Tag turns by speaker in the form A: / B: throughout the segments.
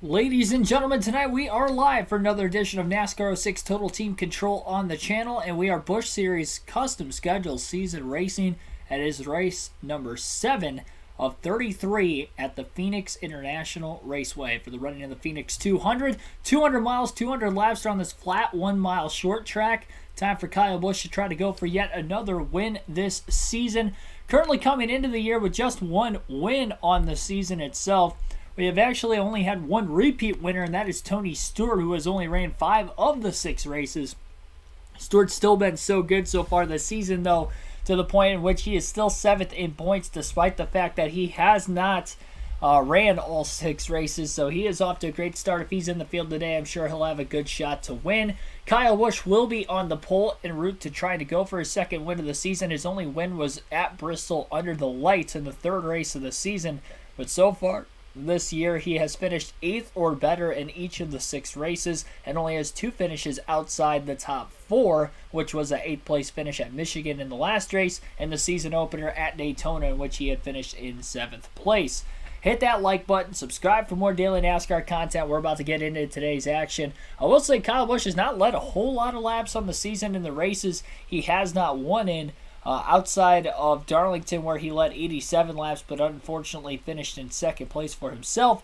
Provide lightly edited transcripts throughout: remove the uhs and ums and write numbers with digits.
A: Ladies and gentlemen, tonight we are live for another edition of NASCAR 06 Total Team Control on the channel, and we are Busch Series Custom Schedule Season Racing. That is race number 7 of 33 at the Phoenix International Raceway for the running of the Phoenix 200. 200 miles, 200 laps on this flat 1 mile short track. Time for Kyle Busch to try to go for yet another win this season. Currently coming into the year with just one win on the season itself. We have actually only had one repeat winner, and that is Tony Stewart, who has only ran 5 of the 6 races. Stewart's still been so good so far this season, though, to the point in which he is still 7th in points, despite the fact that he has not ran all 6 races. So he is off to a great start. If he's in the field today, I'm sure he'll have a good shot to win. Kyle Busch will be on the pole en route to trying to go for his second win of the season. His only win was at Bristol under the lights in the 3rd race of the season. But so far this year, he has finished 8th or better in each of the 6 races and only has 2 finishes outside the top 4, which was an 8th place finish at Michigan in the last race and the season opener at Daytona, in which he had finished in 7th place. Hit that like button, subscribe for more daily NASCAR content. We're about to get into today's action. I will say Kyle Busch has not led a whole lot of laps on the season in the races he has not won in. Outside of Darlington, where he led 87 laps, but unfortunately finished in 2nd place for himself.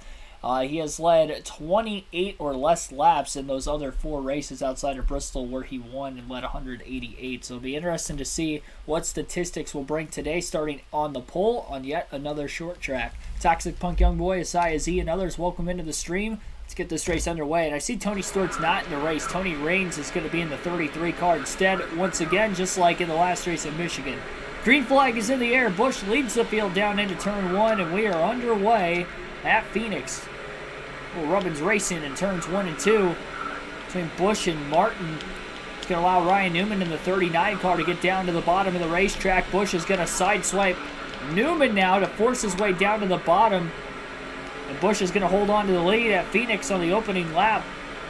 A: He has led 28 or less laps in those other 4 races outside of Bristol, where he won and led 188. So it'll be interesting to see what statistics will bring today, starting on the pole on yet another short track. Toxic Punk Young Boy, Asaya Z, and others, welcome into the stream. Let's get this race underway. And I see Tony Stewart's not in the race. Tony Raines is going to be in the 33 car instead, once again, just like in the last race in Michigan. Green flag is in the air. Busch leads the field down into turn 1, and we are underway at Phoenix. Well, Rubbins racing in turns 1 and 2 between Busch and Martin. It's going to allow Ryan Newman in the 39 car to get down to the bottom of the racetrack. Busch is going to sideswipe Newman now to force his way down to the bottom. And Busch is going to hold on to the lead at Phoenix on the opening lap.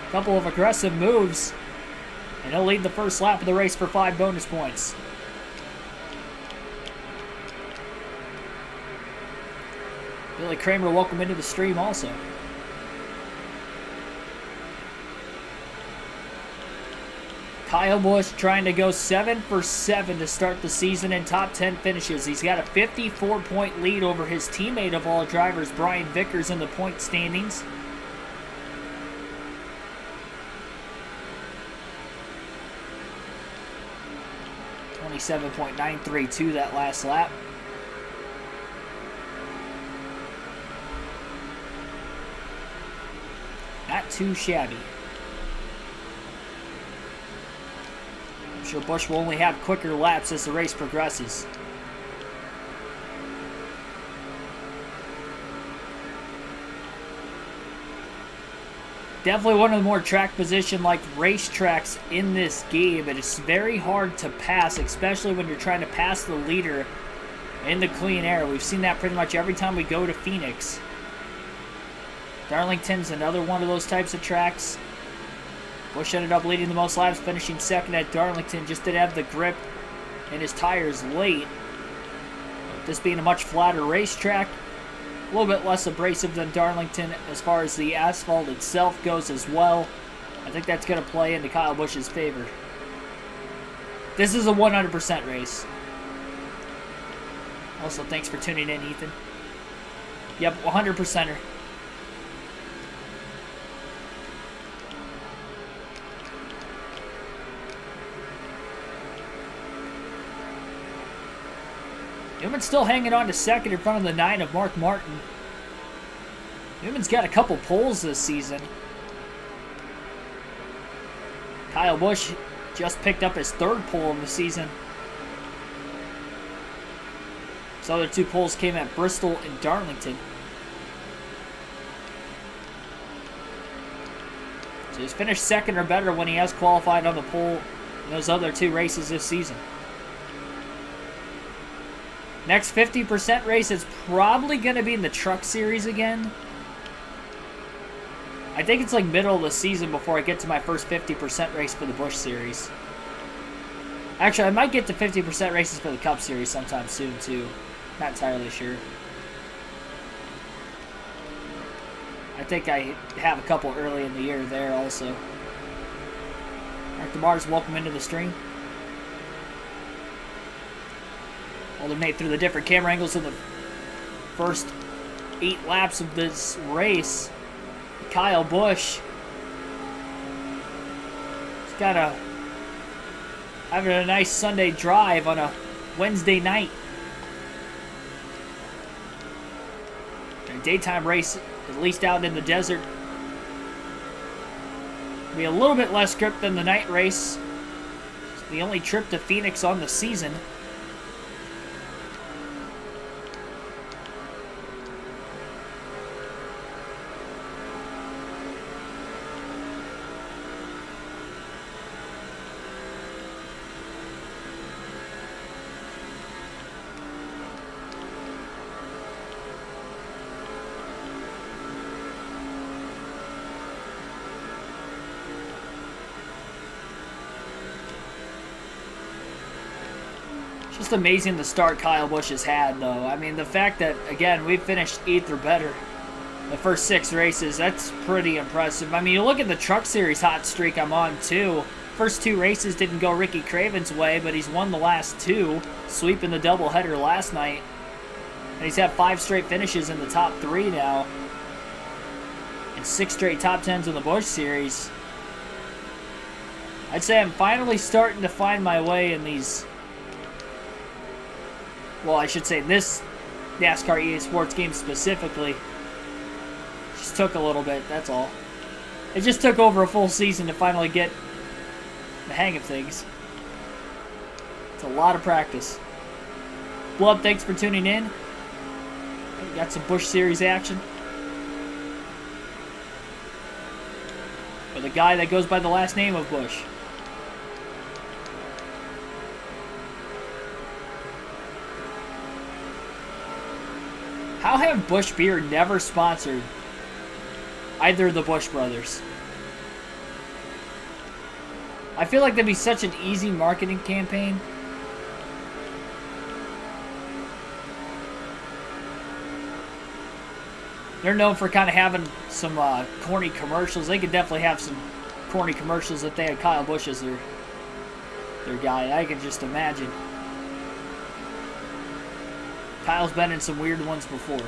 A: A couple of aggressive moves. And he'll lead the first lap of the race for 5 bonus points. Billy Kramer, welcome into the stream also. Kyle Busch trying to go 7 for 7 to start the season in top 10 finishes. He's got a 54-point lead over his teammate of all drivers, Brian Vickers, in the point standings. .932 that last lap. Not too shabby. I'm sure Busch will only have quicker laps as the race progresses. Definitely one of the more track position like racetracks in this game. It is very hard to pass, especially when you're trying to pass the leader in the clean air. We've seen that pretty much every time we go to Phoenix. Darlington's another one of those types of tracks. Busch ended up leading the most laps, finishing 2nd at Darlington. Just didn't have the grip in his tires late. This being a much flatter racetrack, a little bit less abrasive than Darlington as far as the asphalt itself goes as well. I think that's going to play into Kyle Busch's favor. This is a 100% race. Also, thanks for tuning in, Ethan. Yep, 100%er. Newman's still hanging on to 2nd in front of the 9 of Mark Martin. Newman's got a couple poles this season. Kyle Busch just picked up his 3rd pole of the season. His other 2 poles came at Bristol and Darlington. So he's finished 2nd or better when he has qualified on the pole in those other 2 races this season. Next 50% race is probably going to be in the Truck Series again. I think it's like middle of the season before I get to my first 50% race for the Busch Series. Actually, I might get to 50% races for the Cup Series sometime soon, too. Not entirely sure. I think I have a couple early in the year there also. Mark DeMars, welcome into the stream. Alternate through the different camera angles of the first 8 laps of this race. Kyle Busch. He's got having a nice Sunday drive on a Wednesday night. A daytime race, at least out in the desert. Be a little bit less grip than the night race. It's the only trip to Phoenix on the season. Just amazing the start Kyle Busch has had, though. I mean, the fact that, again, we finished 8th or better the first 6 races, that's pretty impressive. I mean, you look at the Truck Series hot streak I'm on, too. First 2 races didn't go Ricky Craven's way, but he's won the last 2, sweeping the doubleheader last night. And he's had 5 straight finishes in the top 3 now. And 6 straight top 10s in the Busch Series. I'd say I'm finally starting to find my way in these... Well, I should say this NASCAR EA Sports game specifically. Just took a little bit, that's all. It just took over a full season to finally get the hang of things. It's a lot of practice. Blood, thanks for tuning in. We got some Busch Series action. With a guy that goes by the last name of Busch. How have Busch Beer never sponsored either of the Busch brothers? I feel like that'd be such an easy marketing campaign. They're known for kind of having some corny commercials. They could definitely have some corny commercials if they had Kyle Busch as their guy. I can just imagine. Kyle's been in some weird ones before.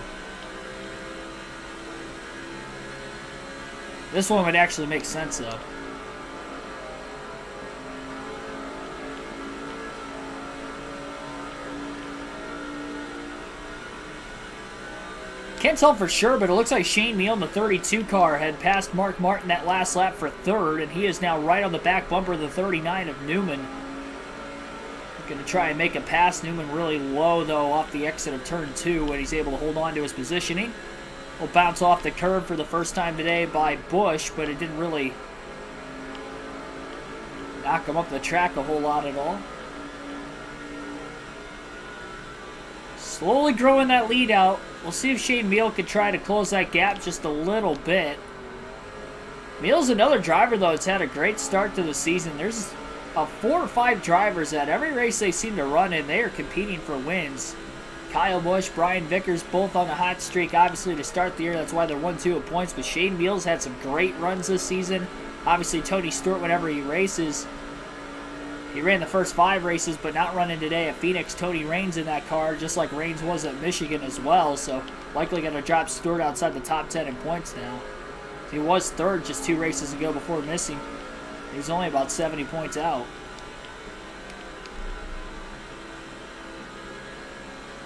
A: This one would actually make sense, though. Can't tell for sure, but it looks like Shane Meal in the 32 car had passed Mark Martin that last lap for 3rd, and he is now right on the back bumper of the 39 of Newman. Going to try and make a pass. Newman really low, though, off the exit of turn 2 when he's able to hold on to his positioning. Will bounce off the curb for the first time today by Busch, but it didn't really knock him up the track a whole lot at all. Slowly growing that lead out. We'll see if Shane Meal can try to close that gap just a little bit. Meal's another driver, though, that's had a great start to the season. There's 4 or 5 drivers that every race they seem to run in, they are competing for wins. Kyle Busch, Brian Vickers, both on a hot streak, obviously, to start the year. That's why they're 1-2 at points. But Shane Meals had some great runs this season. Obviously, Tony Stewart, whenever he races, he ran the first 5 races, but not running today at Phoenix. Tony Raines in that car, just like Raines was at Michigan as well. So, likely going to drop Stewart outside the top 10 in points now. He was 3rd just 2 races ago before missing. He's only about 70 points out.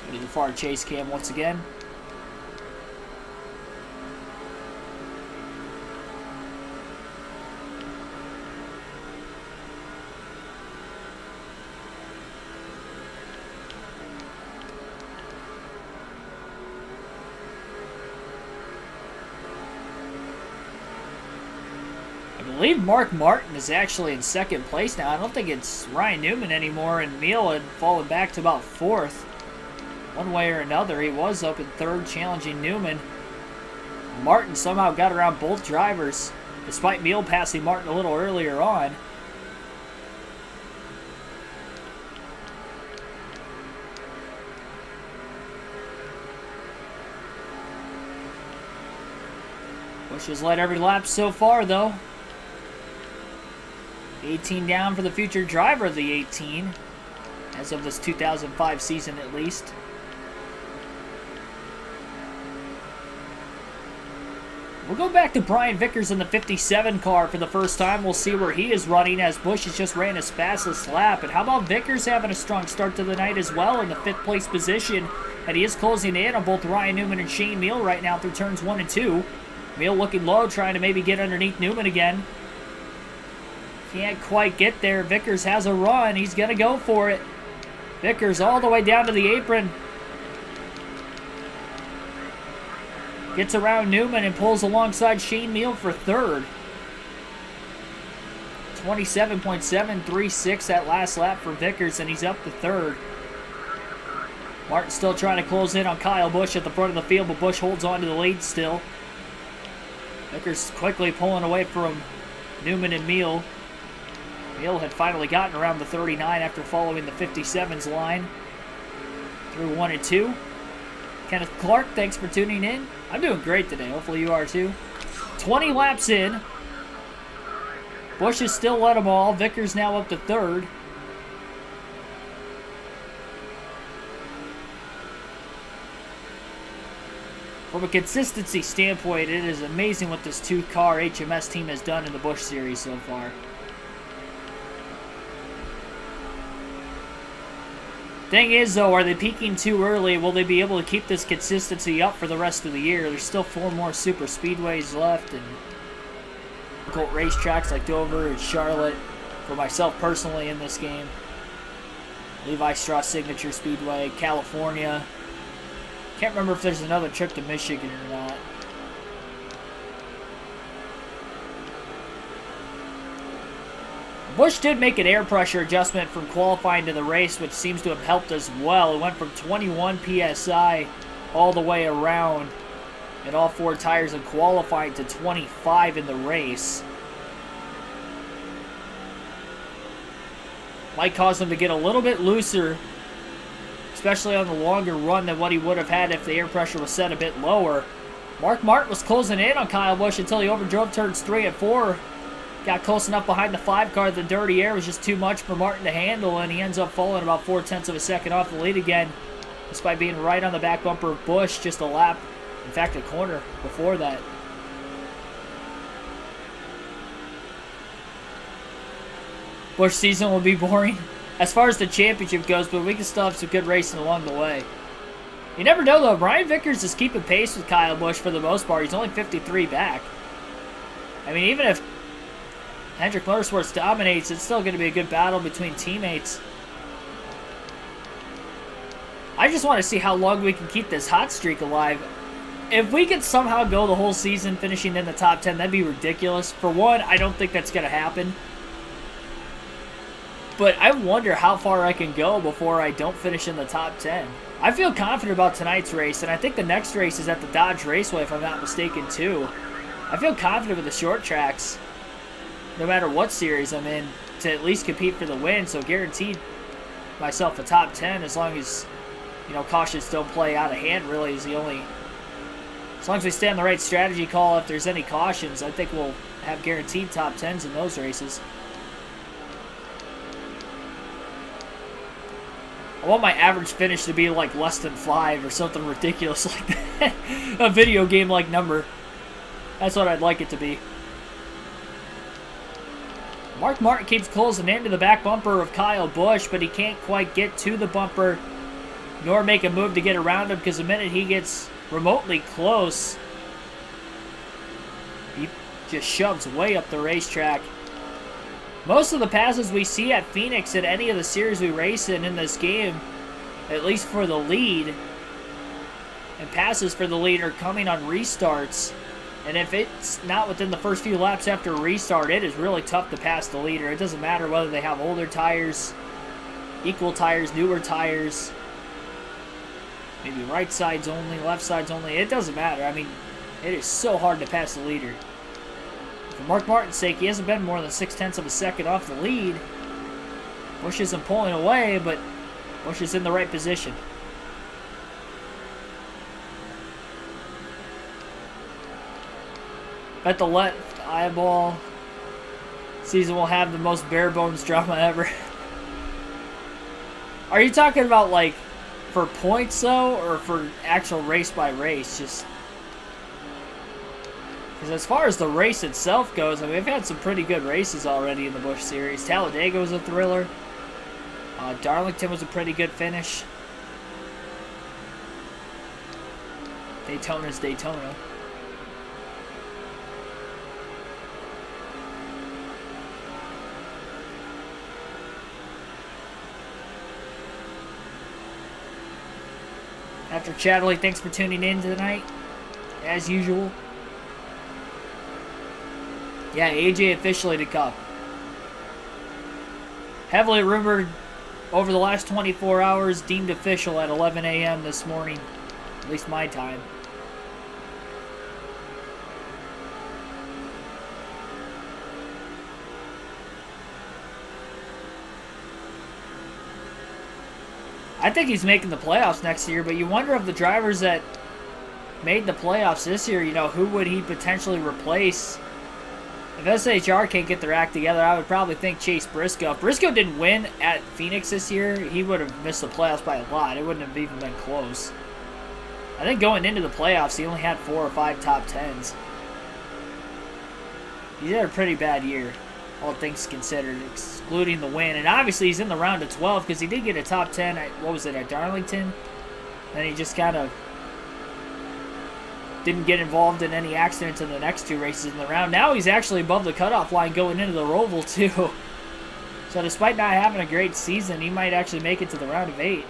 A: Go to the far chase cam once again. I believe Mark Martin is actually in 2nd place now. I don't think it's Ryan Newman anymore, and Meal had fallen back to about 4th. One way or another, he was up in 3rd challenging Newman. Martin somehow got around both drivers, despite Meal passing Martin a little earlier on. Busch has led every lap so far, though. 18 down for the future driver of the 18, as of this 2005 season at least. We'll go back to Brian Vickers in the 57 car for the first time. We'll see where he is running, as Busch has just ran his fastest lap. And how about Vickers having a strong start to the night as well in the 5th place position? And he is closing in on both Ryan Newman and Shane Meal right now through turns 1 and 2. Meal looking low, trying to maybe get underneath Newman again. Can't quite get there. Vickers has a run. He's going to go for it. Vickers all the way down to the apron. Gets around Newman and pulls alongside Shane Meal for 3rd. 27.736 that last lap for Vickers, and he's up to 3rd. Martin still trying to close in on Kyle Busch at the front of the field, but Busch holds on to the lead still. Vickers quickly pulling away from Newman and Meal. Meal had finally gotten around the 39 after following the 57's line through 1 and 2. Kenneth Clark, thanks for tuning in. I'm doing great today. Hopefully you are too. 20 laps in. Busch has still led them all. Vickers now up to 3rd. From a consistency standpoint, it is amazing what this two-car HMS team has done in the Busch Series so far. Thing is, though, are they peaking too early? Will they be able to keep this consistency up for the rest of the year? There's still 4 more super speedways left, and difficult racetracks like Dover and Charlotte for myself personally in this game. Levi Strauss Signature Speedway, California. Can't remember if there's another trip to Michigan or not. Busch did make an air pressure adjustment from qualifying to the race, which seems to have helped as well. It went from 21 PSI all the way around in all 4 tires in qualifying to 25 in the race. Might cause him to get a little bit looser, especially on the longer run, than what he would have had if the air pressure was set a bit lower. Mark Martin was closing in on Kyle Busch until he overdrove turns 3 and 4. Got close enough behind the 5 car. The dirty air was just too much for Martin to handle, and he ends up falling about 0.4 of a second off the lead again, despite being right on the back bumper of Busch, just a lap, in fact a corner before that. Busch season will be boring as far as the championship goes, but we can still have some good racing along the way. You never know, though. Brian Vickers is keeping pace with Kyle Busch for the most part. He's only 53 back. I mean, even if Hendrick Motorsports dominates, it's still going to be a good battle between teammates. I just want to see how long we can keep this hot streak alive. If we could somehow go the whole season finishing in the top 10, that'd be ridiculous. For one, I don't think that's going to happen. But I wonder how far I can go before I don't finish in the top 10. I feel confident about tonight's race, and I think the next race is at the Dodge Raceway, if I'm not mistaken, too. I feel confident with the short tracks, no matter what series I'm in, to at least compete for the win. So guaranteed myself a top 10, as long as, you know, cautions don't play out of hand, really, is the only... As long as we stay on the right strategy call, if there's any cautions, I think we'll have guaranteed top 10s in those races. I want my average finish to be like less than 5 or something ridiculous like that. A video game like number. That's what I'd like it to be. Mark Martin keeps closing into the back bumper of Kyle Busch, but he can't quite get to the bumper nor make a move to get around him, because the minute he gets remotely close, he just shoves way up the racetrack. Most of the passes we see at Phoenix in any of the series we race in this game, at least for the lead, and passes for the lead are coming on restarts. And if it's not within the first few laps after a restart, it is really tough to pass the leader. It doesn't matter whether they have older tires, equal tires, newer tires, maybe right sides only, left sides only. It doesn't matter. I mean, it is so hard to pass the leader. For Mark Martin's sake, he hasn't been more than 0.6 of a second off the lead. Busch isn't pulling away, but Busch is in the right position. Bet the left eyeball season will have the most bare bones drama ever. Are you talking about like for points though, or for actual race by race? Just because as far as the race itself goes, I mean, we've had some pretty good races already in the Busch Series. Talladega was a thriller. Darlington was a pretty good finish. Daytona's Daytona. After Chatterley, thanks for tuning in tonight, as usual. Yeah, AJ officially to Cup. Heavily rumored over the last 24 hours, deemed official at 11 a.m. this morning, at least my time. I think he's making the playoffs next year, but you wonder if the drivers that made the playoffs this year, you know, who would he potentially replace? If SHR can't get their act together, I would probably think Chase Briscoe. If Briscoe didn't win at Phoenix this year, he would have missed the playoffs by a lot. It wouldn't have even been close. I think going into the playoffs, he only had 4 or 5 top 10s. He's had a pretty bad year, all things considered, excluding the win. And obviously he's in the round of 12 because he did get a top 10 at, what was it, at Darlington? Then he just kind of didn't get involved in any accidents in the next 2 races in the round. Now he's actually above the cutoff line going into the Roval too. So despite not having a great season, he might actually make it to the round of 8.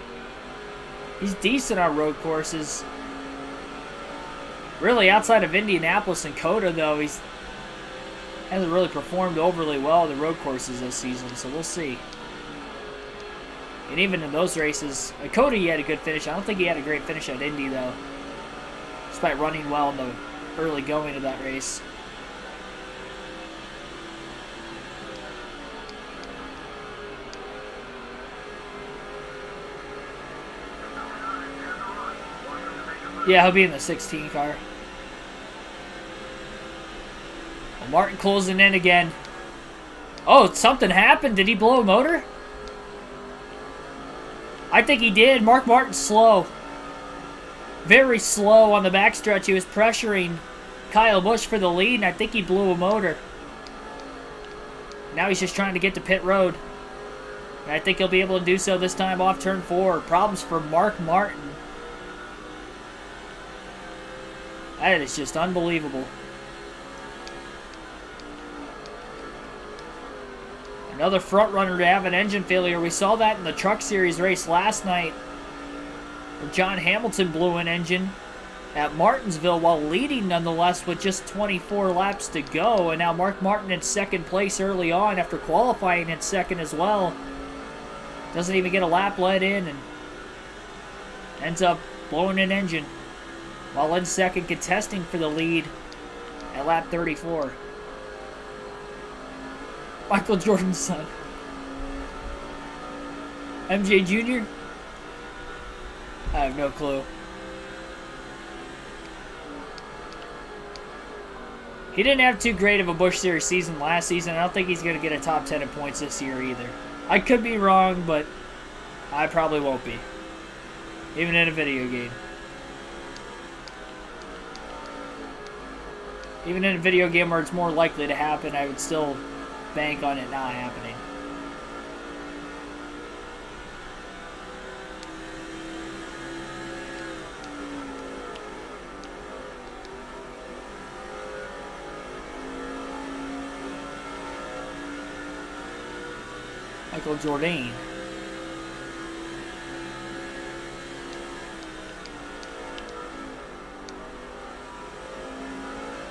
A: He's decent on road courses. Really, outside of Indianapolis and COTA, though, he hasn't really performed overly well on the road courses this season, so we'll see. And even in those races, at COTA he had a good finish. I don't think he had a great finish at Indy, though, despite running well in the early going of that race. Yeah, he'll be in the 16 car. Well, Martin closing in again. Oh, something happened. Did he blow a motor? I think he did. Mark Martin's slow. Very slow on the backstretch. He was pressuring Kyle Busch for the lead, and I think he blew a motor. Now he's just trying to get to pit road. And I think he'll be able to do so this time off turn 4. Problems for Mark Martin. That is just unbelievable. Another front runner to have an engine failure. We saw that in the Truck Series race last night, where John Hamilton blew an engine at Martinsville while leading nonetheless with just 24 laps to go. And now Mark Martin in second place early on after qualifying in second as well. Doesn't even get a lap let in and ends up blowing an engine while in second, contesting for the lead at lap 34. Michael Jordan's son. MJ Jr.? I have no clue. He didn't have too great of a Busch Series season last season. I don't think he's going to get a top 10 in points this year either. I could be wrong, but I probably won't be. Even in a video game. Even in a video game where it's more likely to happen, I would still bank on it not happening. Michael Jordan.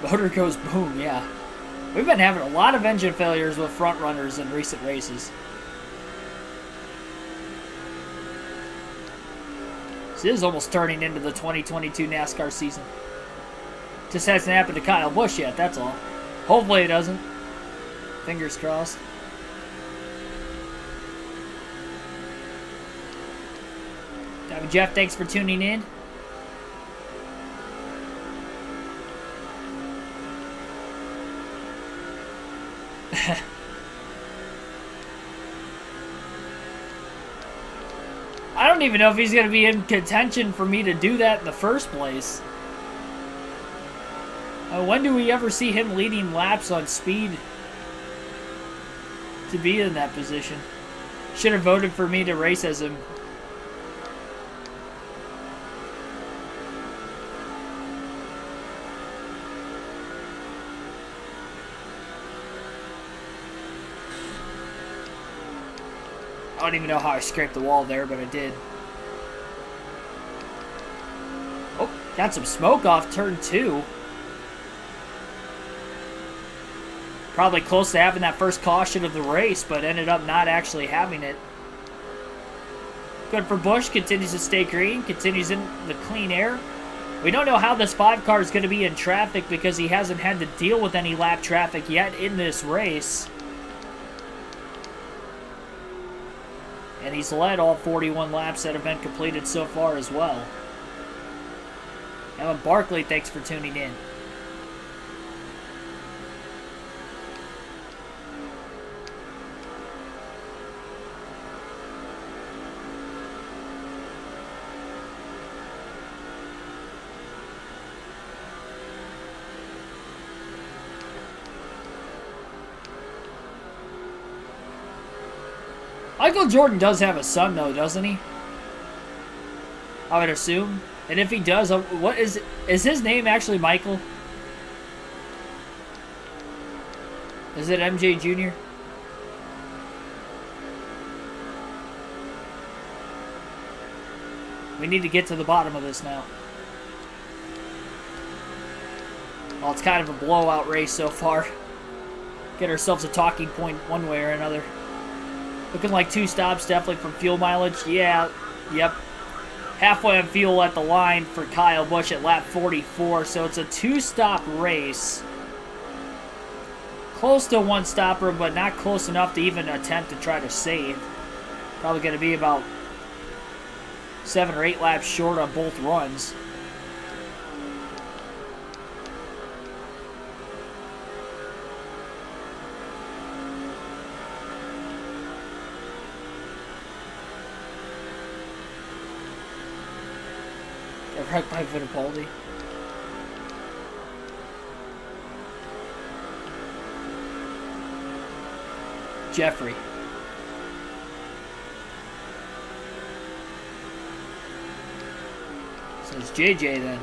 A: Motor goes boom, yeah. We've been having a lot of engine failures with front runners in recent races. This is almost turning into the 2022 NASCAR season. Just hasn't happened to Kyle Busch yet, that's all. Hopefully it doesn't. Fingers crossed. Jeff, thanks for tuning in. I don't even know if he's going to be in contention for me to do that in the first place. When do we ever see him leading laps on speed to be in that position? Should have voted for me to race as him. I don't even know how I scraped the wall there, but I did. Oh, got some smoke off turn 2. Probably close to having that first caution of the race, but ended up not actually having it. Good for Busch, continues to stay green, continues in the clean air. We don't know how this 5 car is going to be in traffic because he hasn't had to deal with any lap traffic yet in this race. And he's led all 41 laps that have been completed so far as well. Alan Barkley, thanks for tuning in. Michael Jordan does have a son, though, doesn't he? I would assume. And if he does, what is his name actually Michael? Is it MJ Jr.? We need to get to the bottom of this now. Well, it's kind of a blowout race so far. Get ourselves a talking point one way or another. Looking like 2 stops, definitely from fuel mileage. Yeah, yep. Halfway on fuel at the line for Kyle Busch at lap 44, so it's a 2-stop race. Close to 1-stopper, but not close enough to even attempt to try to save. Probably going to be about 7 or 8 laps short on both runs. Wrecked by Fittipaldi. Jeffrey. So it's JJ then.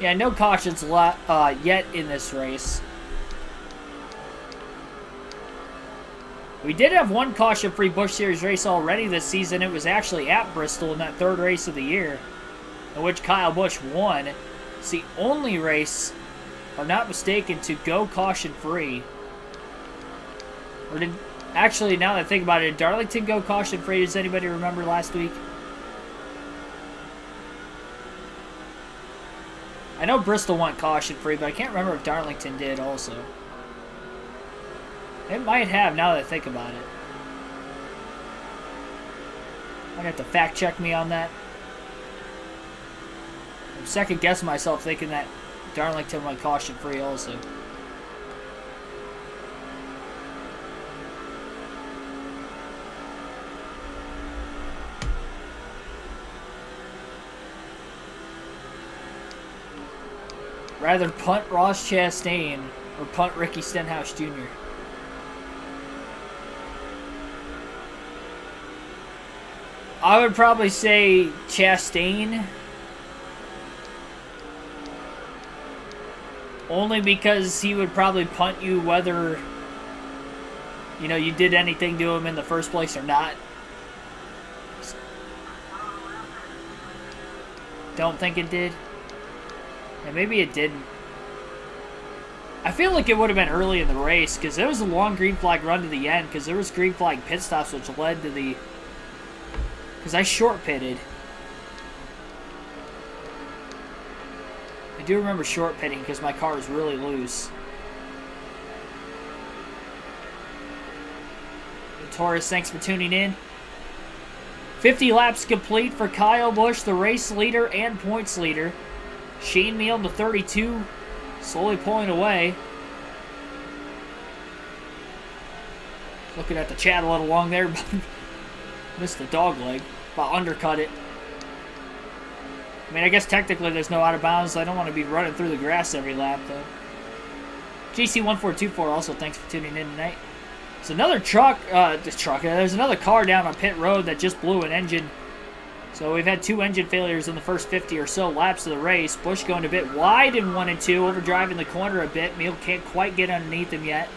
A: Yeah, no cautions yet in this race. We did have one caution-free Busch Series race already this season. It was actually at Bristol in that 3rd race of the year, in which Kyle Busch won. It's the only race, if I'm not mistaken, to go caution-free. Or did, actually, now that I think about it, did Darlington go caution-free? Does anybody remember last week? I know Bristol went caution-free, but I can't remember if Darlington did also. It might have, now that I think about it. Might have to fact-check me on that. I'm second-guessing myself thinking that Darlington went caution-free also. Rather punt Ross Chastain or punt Ricky Stenhouse Jr. I would probably say Chastain. Only because he would probably punt you whether, you know, you did anything to him in the first place or not. Don't think it did. And maybe it didn't. I feel like it would have been early in the race because there was a long green flag run to the end because there was green flag pit stops which led to the... Because I short pitted. I do remember short pitting because my car is really loose. And Torres, thanks for tuning in. 50 laps complete for Kyle Busch, the race leader and points leader. Shane Meal, the 32, slowly pulling away. Looking at the chat a little long there, but missed the dog leg. About undercut it. I mean, I guess technically there's no out of bounds. I don't want to be running through the grass every lap, though. GC1424 also, thanks for tuning in tonight. There's another there's another car down on pit road that just blew an engine. So we've had 2 engine failures in the first 50 or so laps of the race. Busch going a bit wide in 1 and 2, overdriving the corner a bit. Meal can't quite get underneath him yet.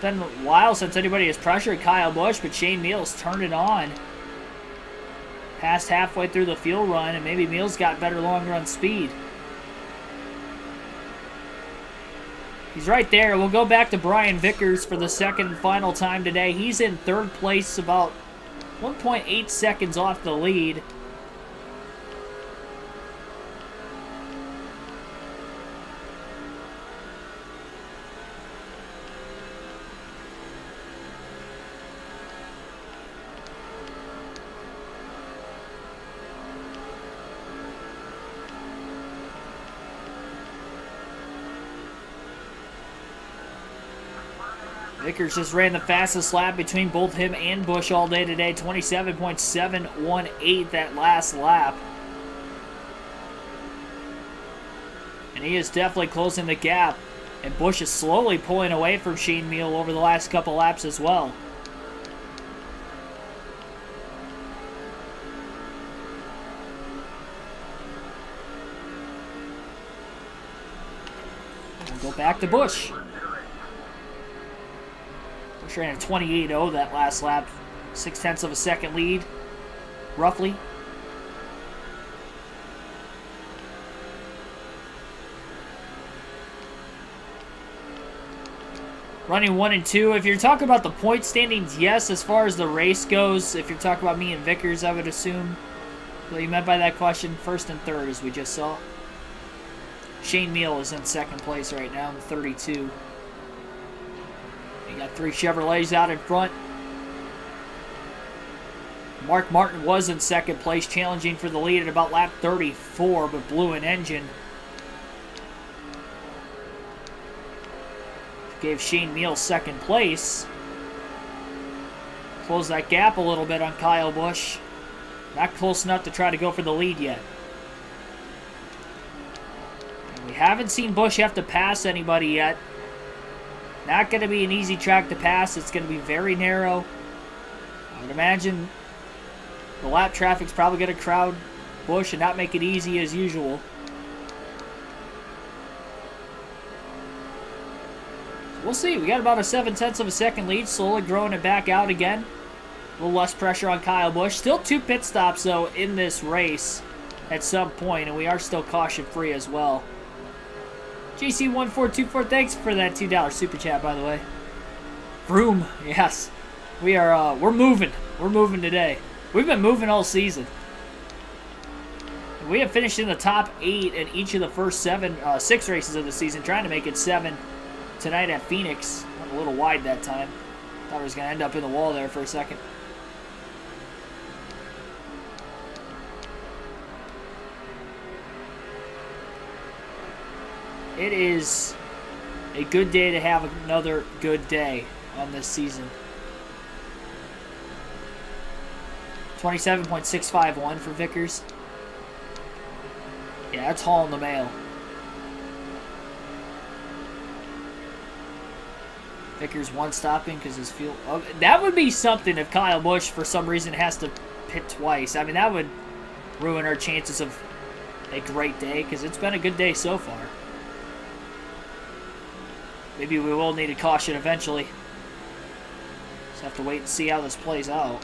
A: Been a while since anybody has pressured Kyle Busch, but Shane Meals turned it on. Past halfway through the fuel run, and maybe Meals got better long run speed. He's right there. We'll go back to Brian Vickers for the second and final time today. He's in 3rd place, about 1.8 seconds off the lead. Vickers just ran the fastest lap between both him and Busch all day today. 27.718 that last lap. And he is definitely closing the gap. And Busch is slowly pulling away from Shane Meal over the last couple laps as well. We'll go back to Busch. Busch ran a 28.0 that last lap. 0.6 of a second lead, roughly. Running 1 and 2. If you're talking about the point standings, yes. As far as the race goes, if you're talking about me and Vickers, I would assume. What you meant by that question, 1st and 3rd, as we just saw. Shane Meal is in 2nd place right now, 32. You got 3 Chevrolets out in front. Mark Martin was in 2nd place, challenging for the lead at about lap 34, but blew an engine. Gave Shane Meal 2nd place. Closed that gap a little bit on Kyle Busch. Not close enough to try to go for the lead yet. And we haven't seen Busch have to pass anybody yet. Not going to be an easy track to pass. It's going to be very narrow. I would imagine the lap traffic's probably going to crowd Busch and not make it easy as usual. We'll see. We got about a 0.7 of a second lead, slowly growing it back out again. A little less pressure on Kyle Busch. Still 2 pit stops, though, in this race at some point, and we are still caution-free as well. GC1424, thanks for that $2 super chat, by the way. Vroom, yes. We're moving. We're moving today. We've been moving all season. We have finished in the top 8 in each of the first 6 races of the season, trying to make it 7 tonight at Phoenix. Went a little wide that time. Thought I was going to end up in the wall there for a second. It is a good day to have another good day on this season. 27.651 for Vickers. Yeah, that's hauling the mail. Vickers one stopping because his fuel... Oh, that would be something if Kyle Busch, for some reason, has to pit twice. I mean, that would ruin our chances of a great day because it's been a good day so far. Maybe we will need a caution eventually. Just have to wait and see how this plays out.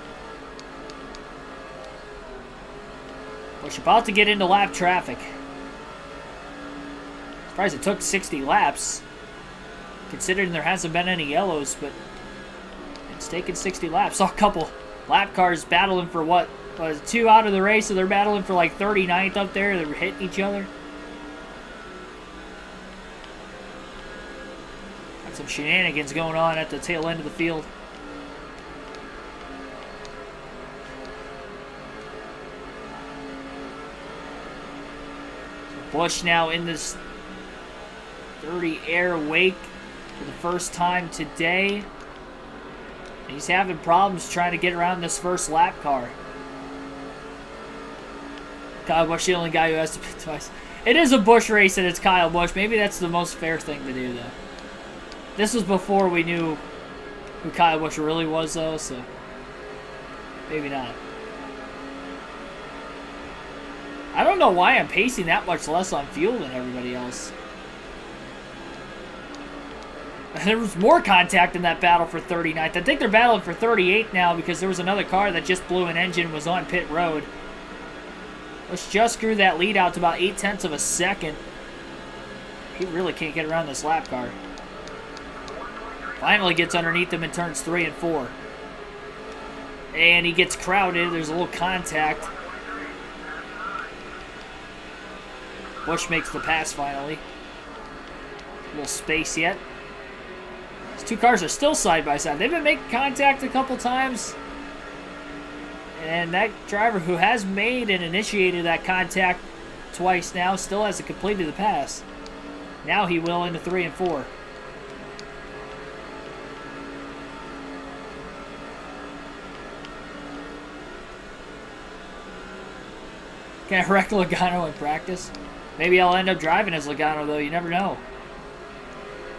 A: Busch about to get into lap traffic. Surprised it took 60 laps. Considering there hasn't been any yellows, but it's taken 60 laps. Saw a couple lap cars battling for what? Was 2 out of the race, so they're battling for like 39th up there. They're hitting each other. Some shenanigans going on at the tail end of the field. Busch now in this dirty air wake for the first time today. He's having problems trying to get around this first lap car. Kyle Busch, the only guy who has to pit twice. It is a Busch race and it's Kyle Busch. Maybe that's the most fair thing to do, though. This was before we knew who Kyle Busch really was, though, so maybe not. I don't know why I'm pacing that much less on fuel than everybody else. There was more contact in that battle for 39th. I think they're battling for 38th now because there was another car that just blew an engine and was on pit road. Let's just grew that lead out to about 0.8 of a second. He really can't get around this lap car. Finally gets underneath him in turns 3 and 4. And he gets crowded. There's a little contact. Busch makes the pass finally. A little space yet. These two cars are still side by side. They've been making contact a couple times. And that driver who has made and initiated that contact twice now still hasn't completed the pass. Now he will into 3 and 4. Can I wreck Logano in practice? Maybe I'll end up driving as Logano, though. You never know.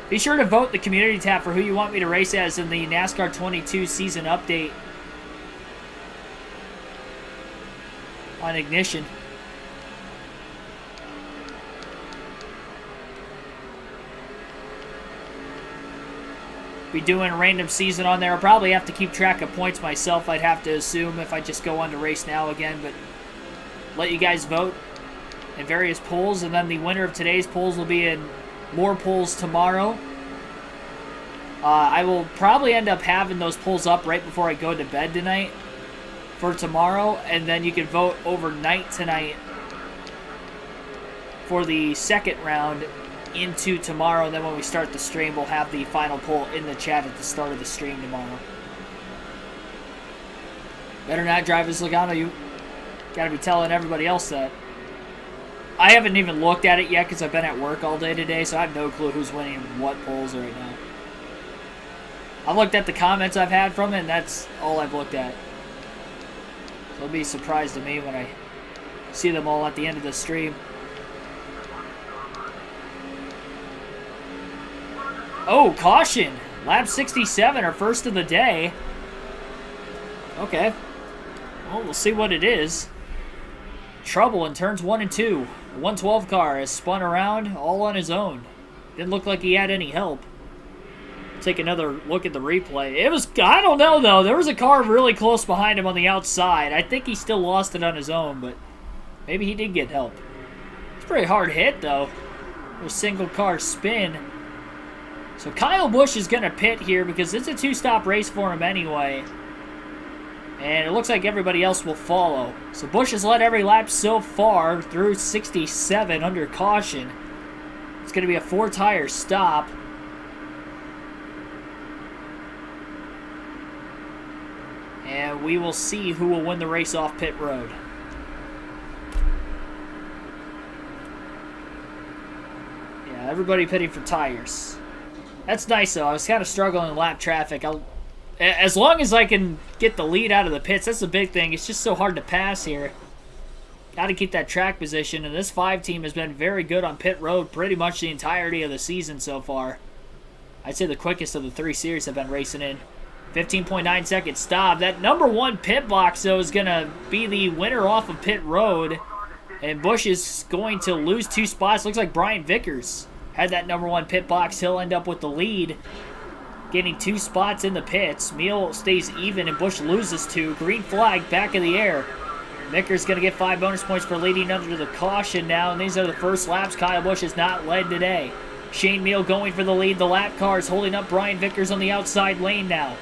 A: Be sure to vote the community tab for who you want me to race as in the NASCAR 22 season update on Ignition. Be doing a random season on there. I'll probably have to keep track of points myself, I'd have to assume, if I just go on to Race Now again, but let you guys vote in various polls, and then the winner of today's polls will be in more polls tomorrow. I will probably end up having those polls up right before I go to bed tonight for tomorrow, and then you can vote overnight tonight for the second round into tomorrow, and then when we start the stream, we'll have the final poll in the chat at the start of the stream tomorrow. Better not drive as Logano, you gotta be telling everybody else that. I haven't even looked at it yet because I've been at work all day today, so I have no clue who's winning what polls right now. I've looked at the comments I've had from it, and that's all I've looked at. So it'll be a surprise to me when I see them all at the end of the stream. Oh, caution! Lap 67, our first of the day. Okay. Well, we'll see what it is. Trouble in turns 1 and 2. The 112 car has spun around all on his own. Didn't look like he had any help. Take another look at the replay. It was, I don't know though, there was a car really close behind him on the outside. I think he still lost it on his own, but maybe he did get help. It's a pretty hard hit though. A single car spin. So Kyle Busch is going to pit here because it's a 2-stop race for him anyway. And it looks like everybody else will follow. So Busch has led every lap so far through 67 under caution. It's going to be a 4-tire stop. And we will see who will win the race off pit road. Yeah, everybody pitting for tires. That's nice though. I was kind of struggling in lap traffic. As long as I can get the lead out of the pits, that's the big thing. It's just so hard to pass here. Got to keep that track position, and this 5 team has been very good on pit road pretty much the entirety of the season so far. I'd say the quickest of the 3 series have been racing in. 15.9 second stop. That number 1 pit box, though, is going to be the winner off of pit road, and Busch is going to lose 2 spots. Looks like Brian Vickers had that number 1 pit box. He'll end up with the lead, getting 2 spots in the pits. Meal stays even and Busch loses 2. Green flag back in the air. Vickers going to get 5 bonus points for leading under the caution now, and these are the first laps. Kyle Busch has not led today. Shane Meal going for the lead. The lap car is holding up Brian Vickers on the outside lane now,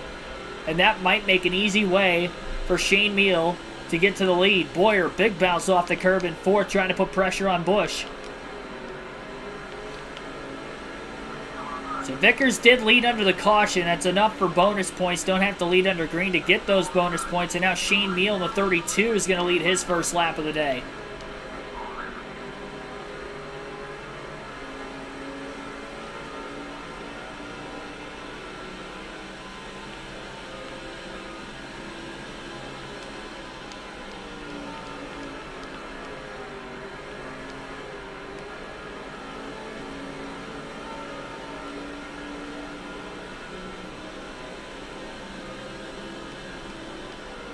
A: and that might make an easy way for Shane Meal to get to the lead. Boyer, big bounce off the curb in 4th, trying to put pressure on Busch. So Vickers did lead under the caution. That's enough for bonus points. Don't have to lead under green to get those bonus points. And now Shane Meal in the 32 is going to lead his first lap of the day.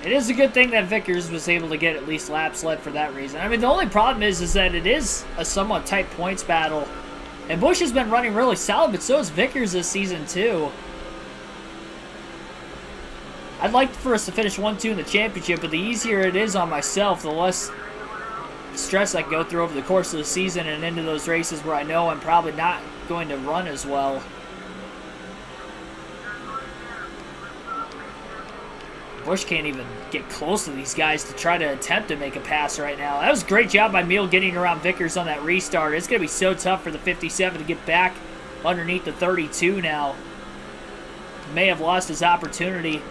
A: It is a good thing that Vickers was able to get at least laps led for that reason. I mean, the only problem is that it is a somewhat tight points battle. And Busch has been running really solid, but so has Vickers this season, too. I'd like for us to finish 1-2 in the championship, but the easier it is on myself, the less stress I can go through over the course of the season and into those races where I know I'm probably not going to run as well. Busch can't even get close to these guys to try to attempt to make a pass right now. That was a great job by Meal getting around Vickers on that restart. It's going to be so tough for the 57 to get back underneath the 32 now. May have lost his opportunity.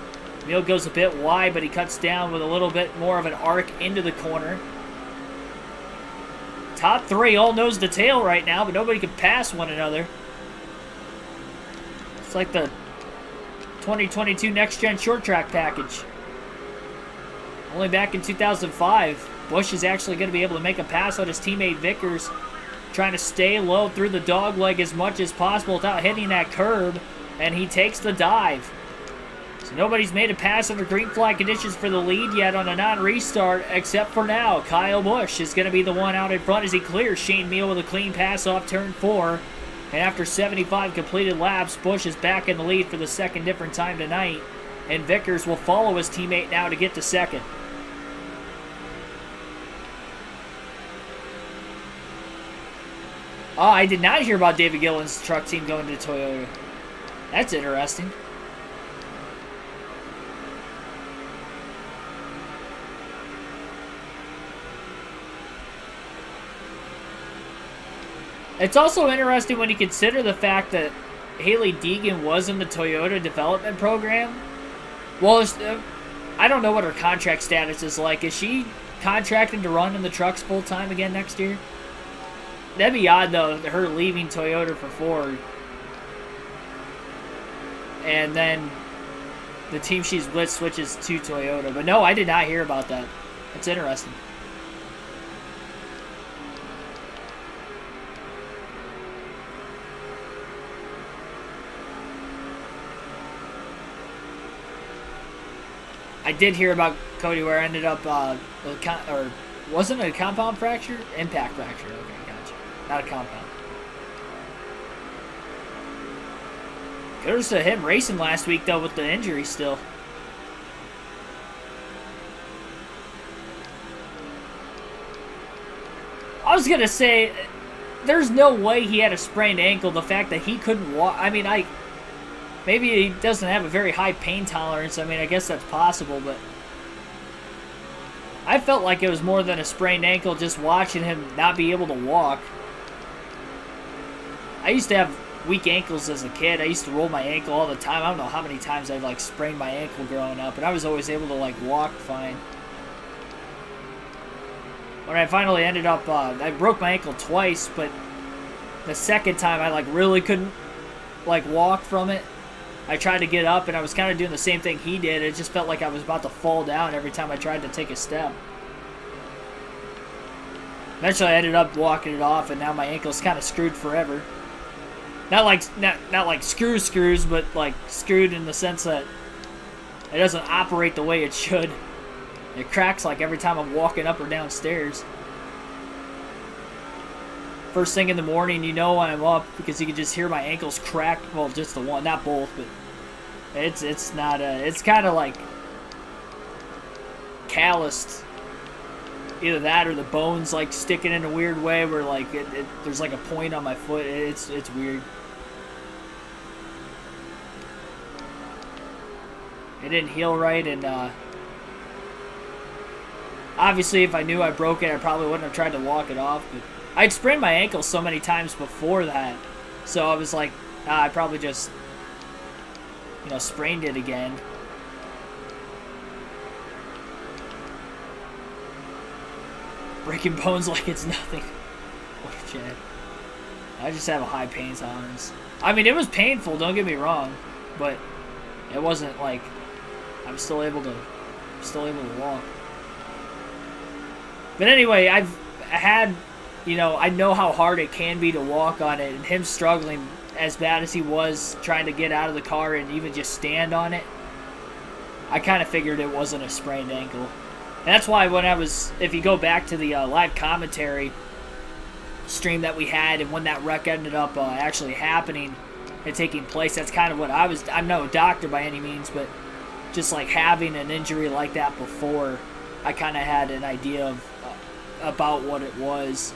A: Meal goes a bit wide, but he cuts down with a little bit more of an arc into the corner. Top three all nose to tail right now, but nobody can pass one another. It's like the 2022 Next Gen Short Track package. Only back in 2005, Busch is actually going to be able to make a pass on his teammate Vickers, trying to stay low through the dog leg as much as possible without hitting that curb, and he takes the dive. So nobody's made a pass under green flag conditions for the lead yet on a non-restart, except for now. Kyle Busch is going to be the one out in front as he clears Shane Meal with a clean pass off turn 4. And after 75 completed laps, Busch is back in the lead for the second different time tonight. And Vickers will follow his teammate now to get to second. Oh, I did not hear about David Gillen's truck team going to Toyota. That's interesting. It's also interesting when you consider the fact that Haley Deegan was in the Toyota development program. Well, I don't know what her contract status is like. Is she contracted to run in the trucks full-time again next year? That'd be odd, though, her leaving Toyota for Ford. And then the team she's with switches to Toyota. But no, I did not hear about that. That's interesting. I did hear about Cody where I ended up, or wasn't it a compound fracture? Impact fracture. Okay, gotcha. Not a compound. Goes to him racing last week, though, with the injury still. I was going to say, there's no way he had a sprained ankle. The fact that he couldn't walk. I mean, maybe he doesn't have a very high pain tolerance. I mean, I guess that's possible, but I felt like it was more than a sprained ankle just watching him not be able to walk. I used to have weak ankles as a kid. I used to roll my ankle all the time. I don't know how many times I sprained my ankle growing up, but I was always able to walk fine. When I finally ended up, I broke my ankle twice, but the second time I really couldn't walk from it. I tried to get up, and I was kind of doing the same thing he did. It just felt like I was about to fall down every time I tried to take a step. Eventually, I ended up walking it off, and now my ankle's kind of screwed forever. Not like screws, but screwed in the sense that it doesn't operate the way it should. It cracks every time I'm walking up or down stairs. First thing in the morning, you know I'm up because you can just hear my ankles crack. Well, just the one, not both, but it's not it's kind of calloused. Either that or the bones sticking in a weird way where there's a point on my foot. It's weird. It didn't heal right, and obviously if I knew I broke it, I probably wouldn't have tried to walk it off, but I'd sprained my ankle so many times before that, so I was I probably just, you know, sprained it again. Breaking bones like it's nothing. What a chat. I just have a high pain tolerance. I mean, it was painful, don't get me wrong, but it wasn't like I'm still able to walk. But anyway, I had, you know, I know how hard it can be to walk on it, and him struggling as bad as he was trying to get out of the car and even just stand on it, I kind of figured it wasn't a sprained ankle. And that's why when if you go back to the live commentary stream that we had, and when that wreck ended up actually happening and taking place, that's kind of what I'm no doctor by any means, but just like having an injury like that before, I kind of had an idea of about what it was.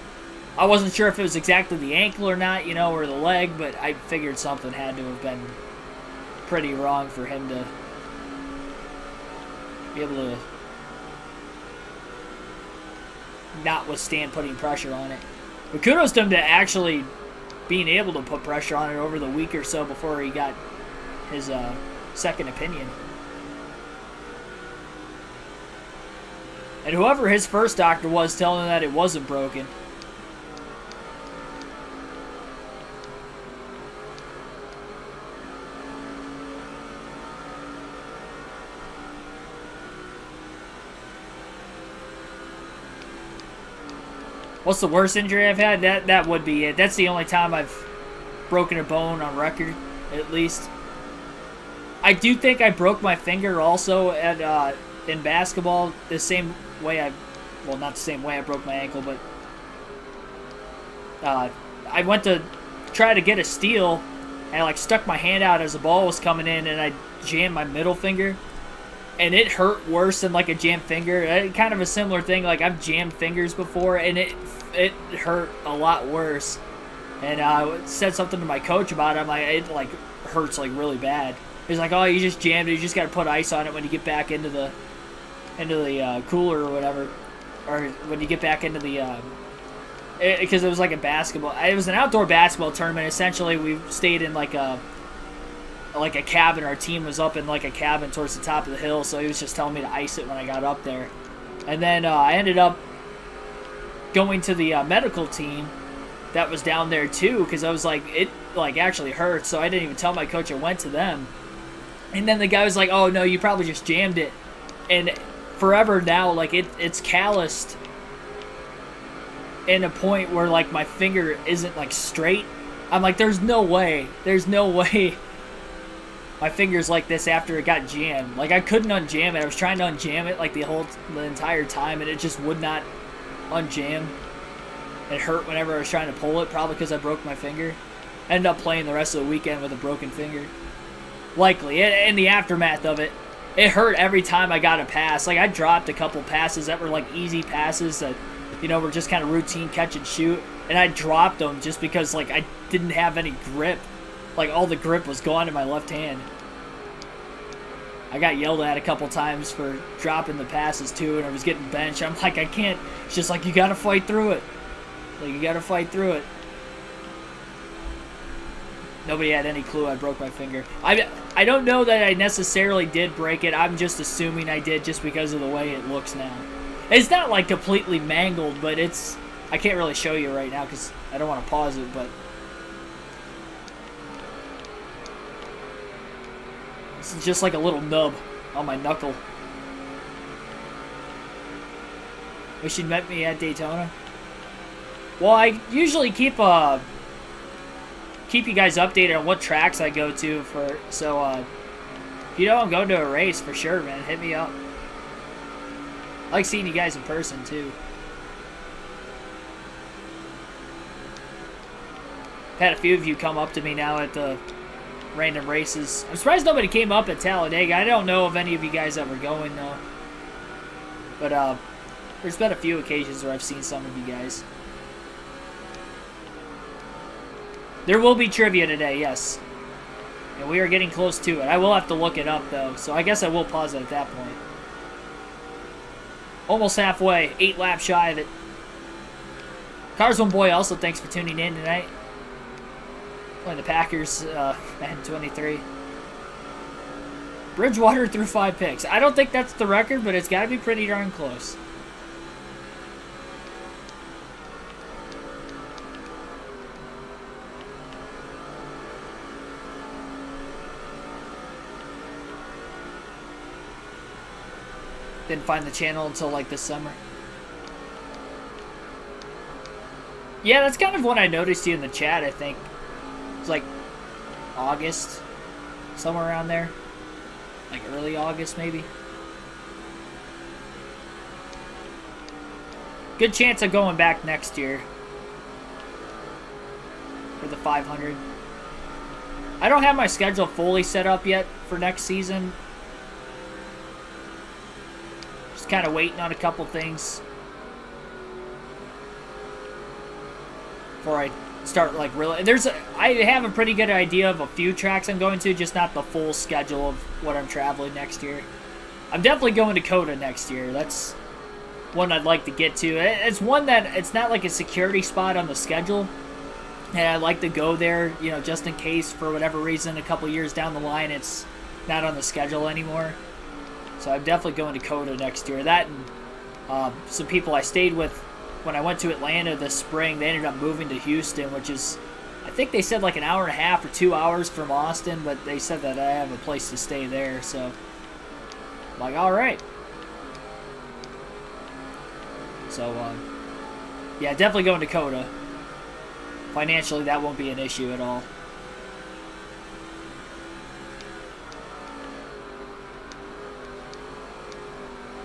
A: I wasn't sure if it was exactly the ankle or not, you know, or the leg, but I figured something had to have been pretty wrong for him to be able to not withstand putting pressure on it. But kudos to him to actually being able to put pressure on it over the week or so before he got his second opinion. And whoever his first doctor was telling him that it wasn't broken. What's the worst injury I've had? That would be it. That's the only time I've broken a bone on record, at least. I do think I broke my finger also at in basketball the same way well, not the same way I broke my ankle, but I went to try to get a steal and I like stuck my hand out as the ball was coming in and I jammed my middle finger. And it hurt worse than like a jammed finger. Kind of a similar thing. Like I've jammed fingers before, and it hurt a lot worse. And I said something to my coach about it. I'm like, it like hurts like really bad. He's like, oh, you just jammed it. You just got to put ice on it when you get back into the cooler or whatever, or when you get back into the because it was like a basketball. It was an outdoor basketball tournament. Essentially, we stayed in like a cabin. Our team was up in like a cabin towards the top of the hill, so he was just telling me to ice it when I got up there. And then I ended up going to the medical team that was down there too, because I was like, it like actually hurts, so I didn't even tell my coach. I went to them, and then the guy was like, oh no, you probably just jammed it. And forever now, like it's calloused in a point where like my finger isn't like straight. I'm like, there's no way my finger's like this after it got jammed. Like I couldn't unjam it. I was trying to unjam it like the entire time, and it just would not unjam. It hurt whenever I was trying to pull it, probably because I broke my finger. Ended up playing the rest of the weekend with a broken finger. Likely. In the aftermath of it, it hurt every time I got a pass. Like I dropped a couple passes that were like easy passes that, you know, were just kind of routine catch and shoot, and I dropped them just because like I didn't have any grip. Like, all the grip was gone in my left hand. I got yelled at a couple times for dropping the passes, too, and I was getting benched. I'm like, I can't. It's just like, you got to fight through it. Like, you got to fight through it. Nobody had any clue I broke my finger. I don't know that I necessarily did break it. I'm just assuming I did just because of the way it looks now. It's not, like, completely mangled, but it's... I can't really show you right now because I don't want to pause it, but... It's just like a little nub on my knuckle. Wish you'd met me at Daytona. Well, I usually keep you guys updated on what tracks I go to for. So, if you know I'm going to a race for sure, man, hit me up. I like seeing you guys in person too. Had a few of you come up to me now at the random races. I'm surprised nobody came up at Talladega. I don't know if any of you guys ever going though. But there's been a few occasions where I've seen some of you guys. There will be trivia today, yes. And we are getting close to it. I will have to look it up though, so I guess I will pause it at that point. Almost halfway, 8 laps shy of it. Cars One Boy also thanks for tuning in tonight. Playing the Packers, Madden 23. Bridgewater threw 5 picks. I don't think that's the record, but it's got to be pretty darn close. Didn't find the channel until like this summer. Yeah, that's kind of when I noticed you in the chat, I think. It's like August, somewhere around there. Like early August, maybe. Good chance of going back next year for the 500. I don't have my schedule fully set up yet for next season. Just kind of waiting on a couple things before I start like really. I have a pretty good idea of a few tracks I'm going to, just not the full schedule of what I'm traveling next year. I'm definitely going to Coda next year. That's one I'd like to get to. It's one that it's not like a security spot on the schedule, and I'd like to go there, you know, just in case for whatever reason a couple years down the line it's not on the schedule anymore. So I'm definitely going to Coda next year. That and some people I stayed with when I went to Atlanta this spring, they ended up moving to Houston, which is, I think they said like an hour and a half or 2 hours from Austin, but they said that I have a place to stay there, so I'm like, all right. So, yeah, definitely going to Coda. Financially, that won't be an issue at all.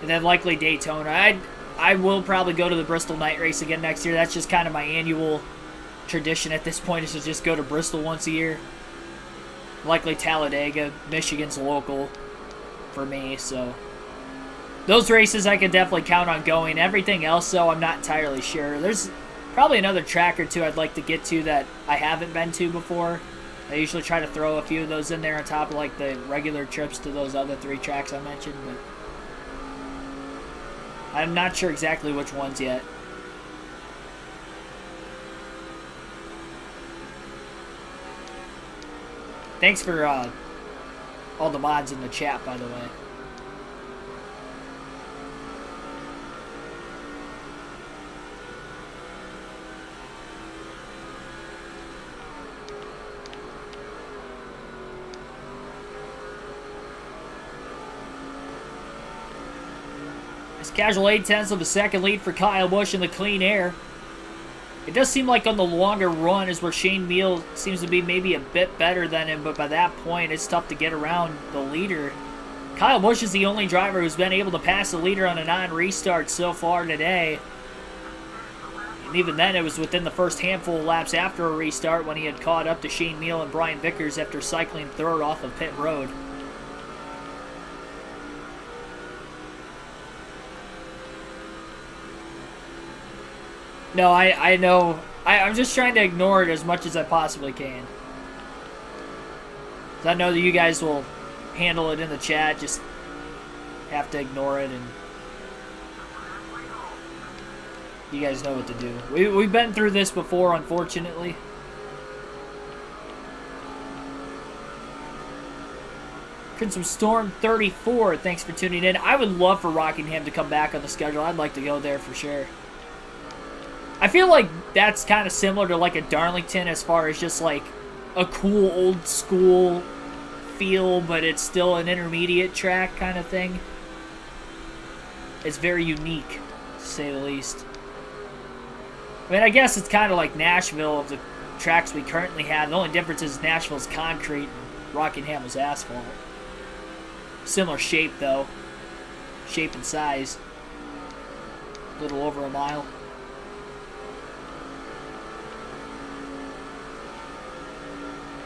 A: And then likely Daytona. I will probably go to the Bristol night race again next year. That's just kind of my annual tradition at this point, is to just go to Bristol once a year. Likely Talladega. Michigan's local for me, so those races I can definitely count on going. Everything else, though, I'm not entirely sure. There's probably another track or two I'd like to get to that I haven't been to before. I usually try to throw a few of those in there on top of like the regular trips to those other 3 tracks I mentioned, but I'm not sure exactly which ones yet. Thanks for all the mods in the chat, by the way. Casual 8/10 of a second lead for Kyle Busch in the clean air. It does seem like on the longer run is where Shane Meal seems to be maybe a bit better than him, but by that point it's tough to get around the leader. Kyle Busch is the only driver who's been able to pass the leader on a non-restart so far today. And even then it was within the first handful of laps after a restart when he had caught up to Shane Meal and Brian Vickers after cycling third off of pit road. No, I know. I'm just trying to ignore it as much as I possibly can. I know that you guys will handle it in the chat. Just have to ignore it, and you guys know what to do. We've been through this before, unfortunately. Crimson Storm 34, thanks for tuning in. I would love for Rockingham to come back on the schedule. I'd like to go there for sure. I feel like that's kind of similar to like a Darlington as far as just like a cool old school feel, but it's still an intermediate track kind of thing. It's very unique, to say the least. I mean, I guess it's kind of like Nashville of the tracks we currently have. The only difference is Nashville's concrete and Rockingham was asphalt. Similar shape, though. Shape and size. A little over a mile.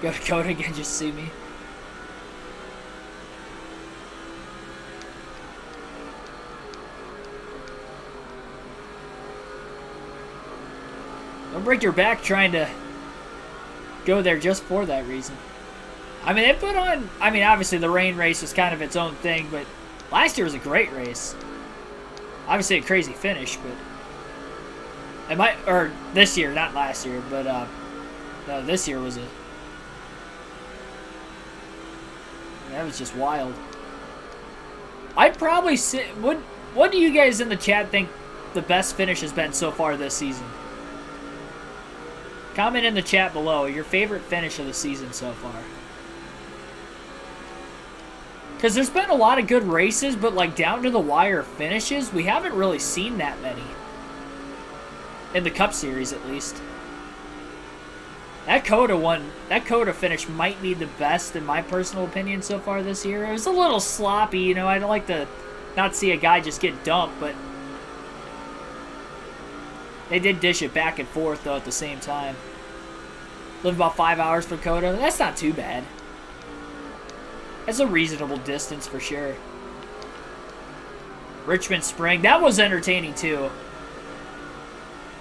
A: Go to Coda again, just see me. Don't break your back trying to go there just for that reason. I mean, they put on, I mean, obviously the rain race was kind of its own thing, but last year was a great race. Obviously a crazy finish, but this year, not last year, but no, this year was a that was just wild. I'd probably say, what do you guys in the chat think the best finish has been so far this season? Comment in the chat below your favorite finish of the season so far. Because there's been a lot of good races, but like down to the wire finishes, we haven't really seen that many. In the Cup Series, at least. That Coda finish might be the best in my personal opinion so far this year. It was a little sloppy, you know. I'd like to not see a guy just get dumped, but they did dish it back and forth though at the same time. Lived about 5 hours for Coda. That's not too bad. That's a reasonable distance for sure. Richmond Spring, that was entertaining too.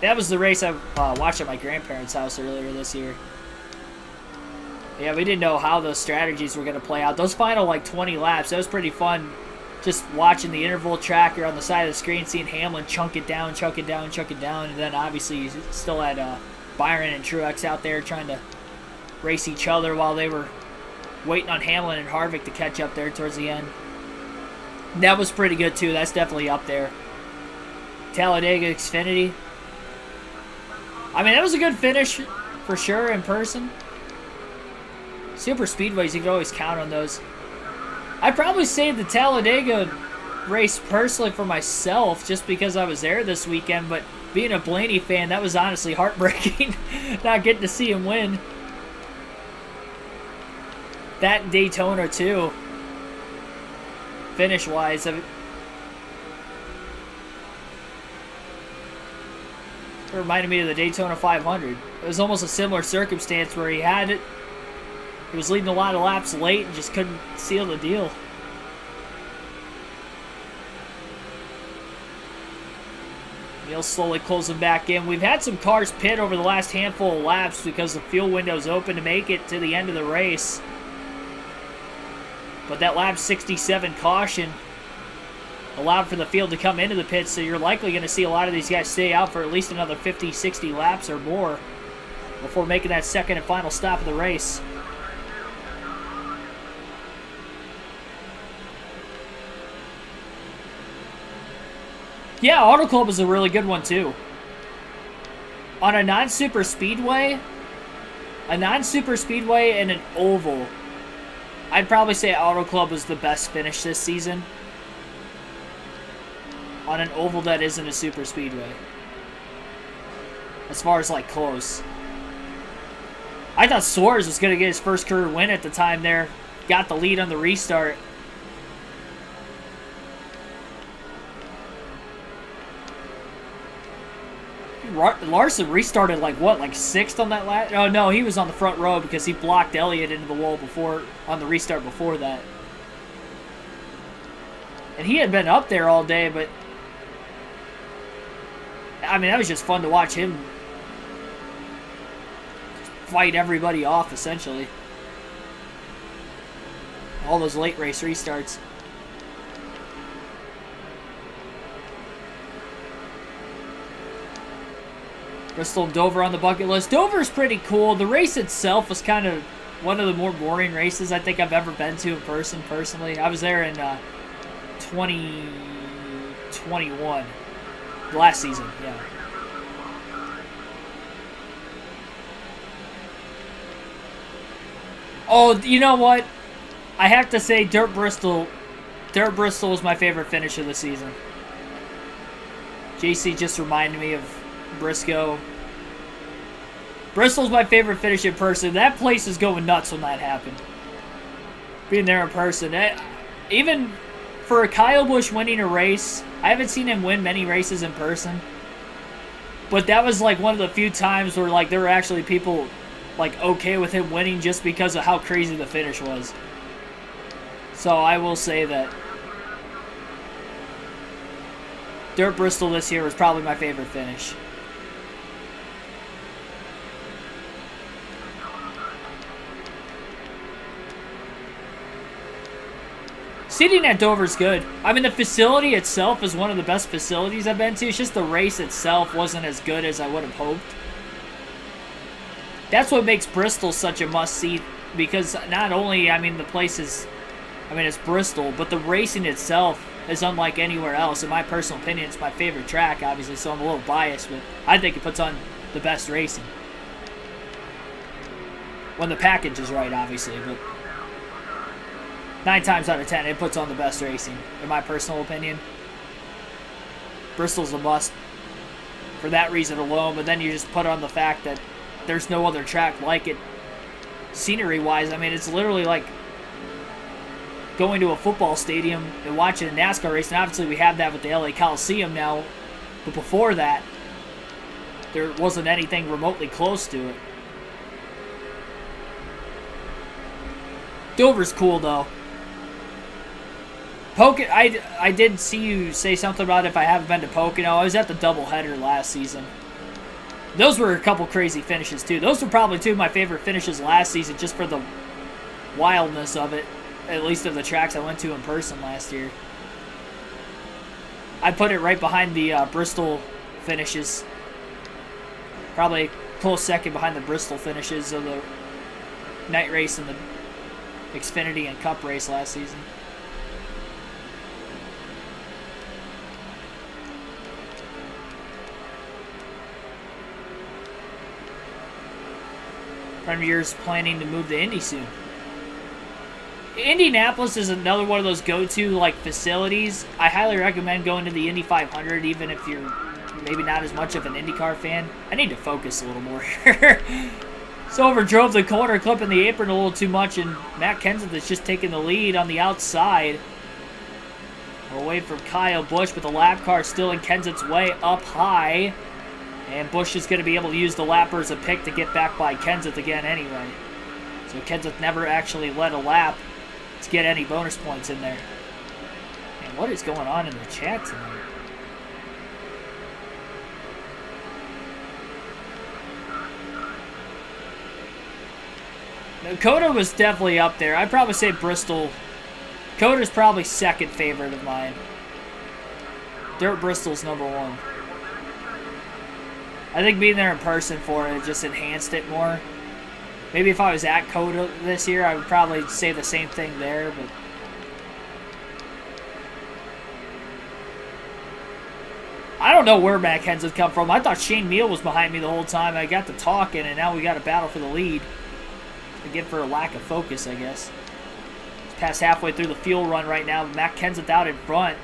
A: That was the race I watched at my grandparents' house earlier this year. Yeah, we didn't know how those strategies were going to play out. Those final, like, 20 laps, that was pretty fun. Just watching the interval tracker on the side of the screen, seeing Hamlin chunk it down, chunk it down, chunk it down. And then, obviously, you still had Byron and Truex out there trying to race each other while they were waiting on Hamlin and Harvick to catch up there towards the end. That was pretty good, too. That's definitely up there. Talladega Xfinity. I mean, that was a good finish for sure in person. Super speedways, you can always count on those. I'd probably say the Talladega race personally for myself just because I was there this weekend, but being a Blaney fan, that was honestly heartbreaking not getting to see him win. That and Daytona too. Finish-wise, it reminded me of the Daytona 500. It was almost a similar circumstance where he had it. He was leading a lot of laps late and just couldn't seal the deal. Neil slowly closing back in. We've had some cars pit over the last handful of laps because the fuel window's open to make it to the end of the race. But that lap 67 caution allowed for the field to come into the pits, so you're likely going to see a lot of these guys stay out for at least another 50, 60 laps or more before making that second and final stop of the race. Yeah, Auto Club is a really good one too. On a non-super speedway and an oval, I'd probably say Auto Club was the best finish this season. On an oval that isn't a super speedway. As far as, like, close. I thought Suarez was going to get his first career win at the time there. Got the lead on the restart. Larson restarted, like, what, like 6th on that lap? Oh, no, he was on the front row because he blocked Elliott into the wall before, on the restart before that. And he had been up there all day, but I mean, that was just fun to watch him fight everybody off, essentially. All those late race restarts. Bristol and Dover on the bucket list. Dover's pretty cool. The race itself was kind of one of the more boring races I think I've ever been to in person, personally. I was there in 2021. Last season, yeah. Oh, you know what? I have to say Dirt Bristol was my favorite finish of the season. JC just reminded me of Briscoe. Bristol's my favorite finish in person. That place is going nuts when that happened. Being there in person. Even for Kyle Busch winning a race, I haven't seen him win many races in person. But that was like one of the few times where like there were actually people like okay with him winning just because of how crazy the finish was. So I will say that Dirt Bristol this year was probably my favorite finish. Seating at Dover's good. I mean, the facility itself is one of the best facilities I've been to. It's just the race itself wasn't as good as I would have hoped. That's what makes Bristol such a must-see, because not only, I mean, the place is I mean, it's Bristol, but the racing itself is unlike anywhere else. In my personal opinion, it's my favorite track, obviously, so I'm a little biased, but I think it puts on the best racing. When the package is right, obviously, but 9 times out of 10, it puts on the best racing, in my personal opinion. Bristol's a must for that reason alone, but then you just put on the fact that there's no other track like it scenery-wise. I mean, it's literally like going to a football stadium and watching a NASCAR race, and obviously we have that with the LA Coliseum now, but before that, there wasn't anything remotely close to it. Dover's cool, though. I did see you say something about if I haven't been to Pocono. I was at the doubleheader last season. Those were a couple crazy finishes, too. Those were probably 2 of my favorite finishes last season, just for the wildness of it, at least of the tracks I went to in person last year. I'd put it right behind the Bristol finishes. Probably a close second behind the Bristol finishes of the night race and the Xfinity and Cup race last season. Friend of yours planning to move to Indy soon. Indianapolis is another one of those go-to like facilities. I highly recommend going to the Indy 500, even if you're maybe not as much of an IndyCar fan. I need to focus a little more here. So overdrove the corner, clipping the apron a little too much, and Matt Kenseth is just taking the lead on the outside. Away from Kyle Busch, but the lap car still in Kenseth's way up high. And Busch is going to be able to use the lapper as a pick to get back by Kenseth again anyway. So Kenseth never actually led a lap to get any bonus points in there. And what is going on in the chat tonight? Now, Coda was definitely up there. I'd probably say Bristol. Coda's probably second favorite of mine. Dirt Bristol's number 1. I think being there in person for it just enhanced it more. Maybe if I was at Coda this year, I would probably say the same thing there, but I don't know where Matt Kenseth come from. I thought Shane Meal was behind me the whole time. I got to talking, and now we got a battle for the lead. Again, for a lack of focus, I guess. It's past halfway through the fuel run right now. Matt Kenseth out in front.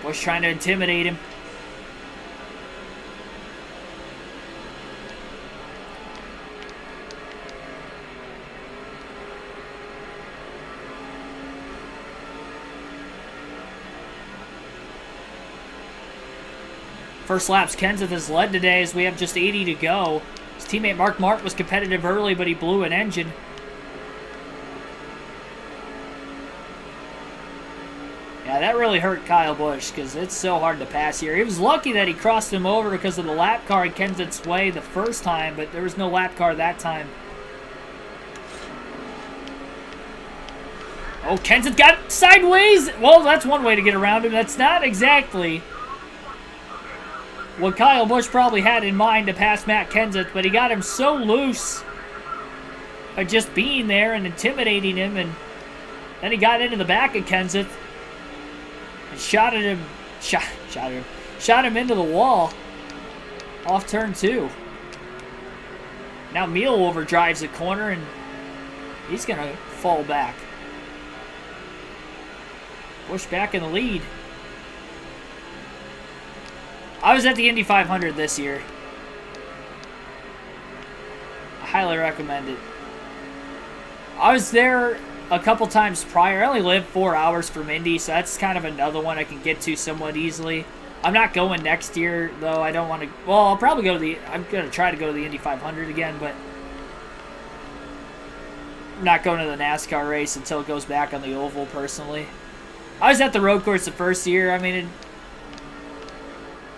A: Busch trying to intimidate him. First laps Kenseth has led today as we have just 80 to go. His teammate Mark Martin was competitive early, but he blew an engine. Yeah, that really hurt Kyle Busch because it's so hard to pass here. He was lucky that he crossed him over because of the lap car in Kenseth's way the first time, but there was no lap car that time. Oh, Kenseth got sideways. Well, that's one way to get around him. That's not exactly what Kyle Busch probably had in mind to pass Matt Kenseth, but he got him so loose by just being there and intimidating him, and then he got into the back of Kenseth and shot him into the wall off turn 2. Now Meal overdrives the corner, and he's going to fall back. Busch back in the lead. I was at the Indy 500 this year. I highly recommend it. I was there a couple times prior. I only live 4 hours from Indy, so that's kind of another one I can get to somewhat easily. I'm not going next year, though. I don't want to. Well, I'll probably go to the. I'm going to try to go to the Indy 500 again, but I'm not going to the NASCAR race until it goes back on the oval, personally. I was at the road course the first year. I mean,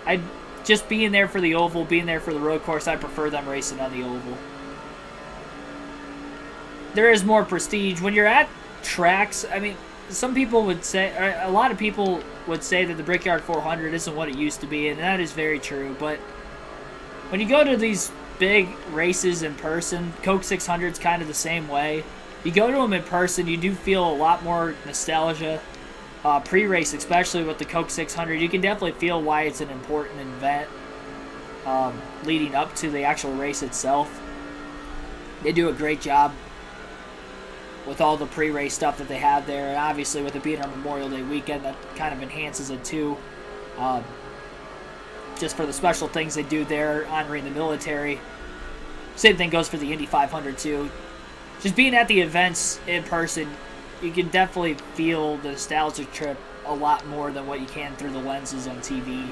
A: I just being there for the oval, being there for the road course, I prefer them racing on the oval. There is more prestige. When you're at tracks, I mean, some people would say, or a lot of people would say that the Brickyard 400 isn't what it used to be, and that is very true. But when you go to these big races in person. Coke 600's kind of the same way. You go to them in person, you do feel a lot more nostalgia. Pre-race, especially with the Coke 600, you can definitely feel why it's an important event leading up to the actual race itself. They do a great job with all the pre-race stuff that they have there, and obviously with it being our Memorial Day weekend, that kind of enhances it too. Just for the special things they do there, honoring the military. Same thing goes for the Indy 500 too. Just being at the events in person, you can definitely feel the nostalgia trip a lot more than what you can through the lenses on TV.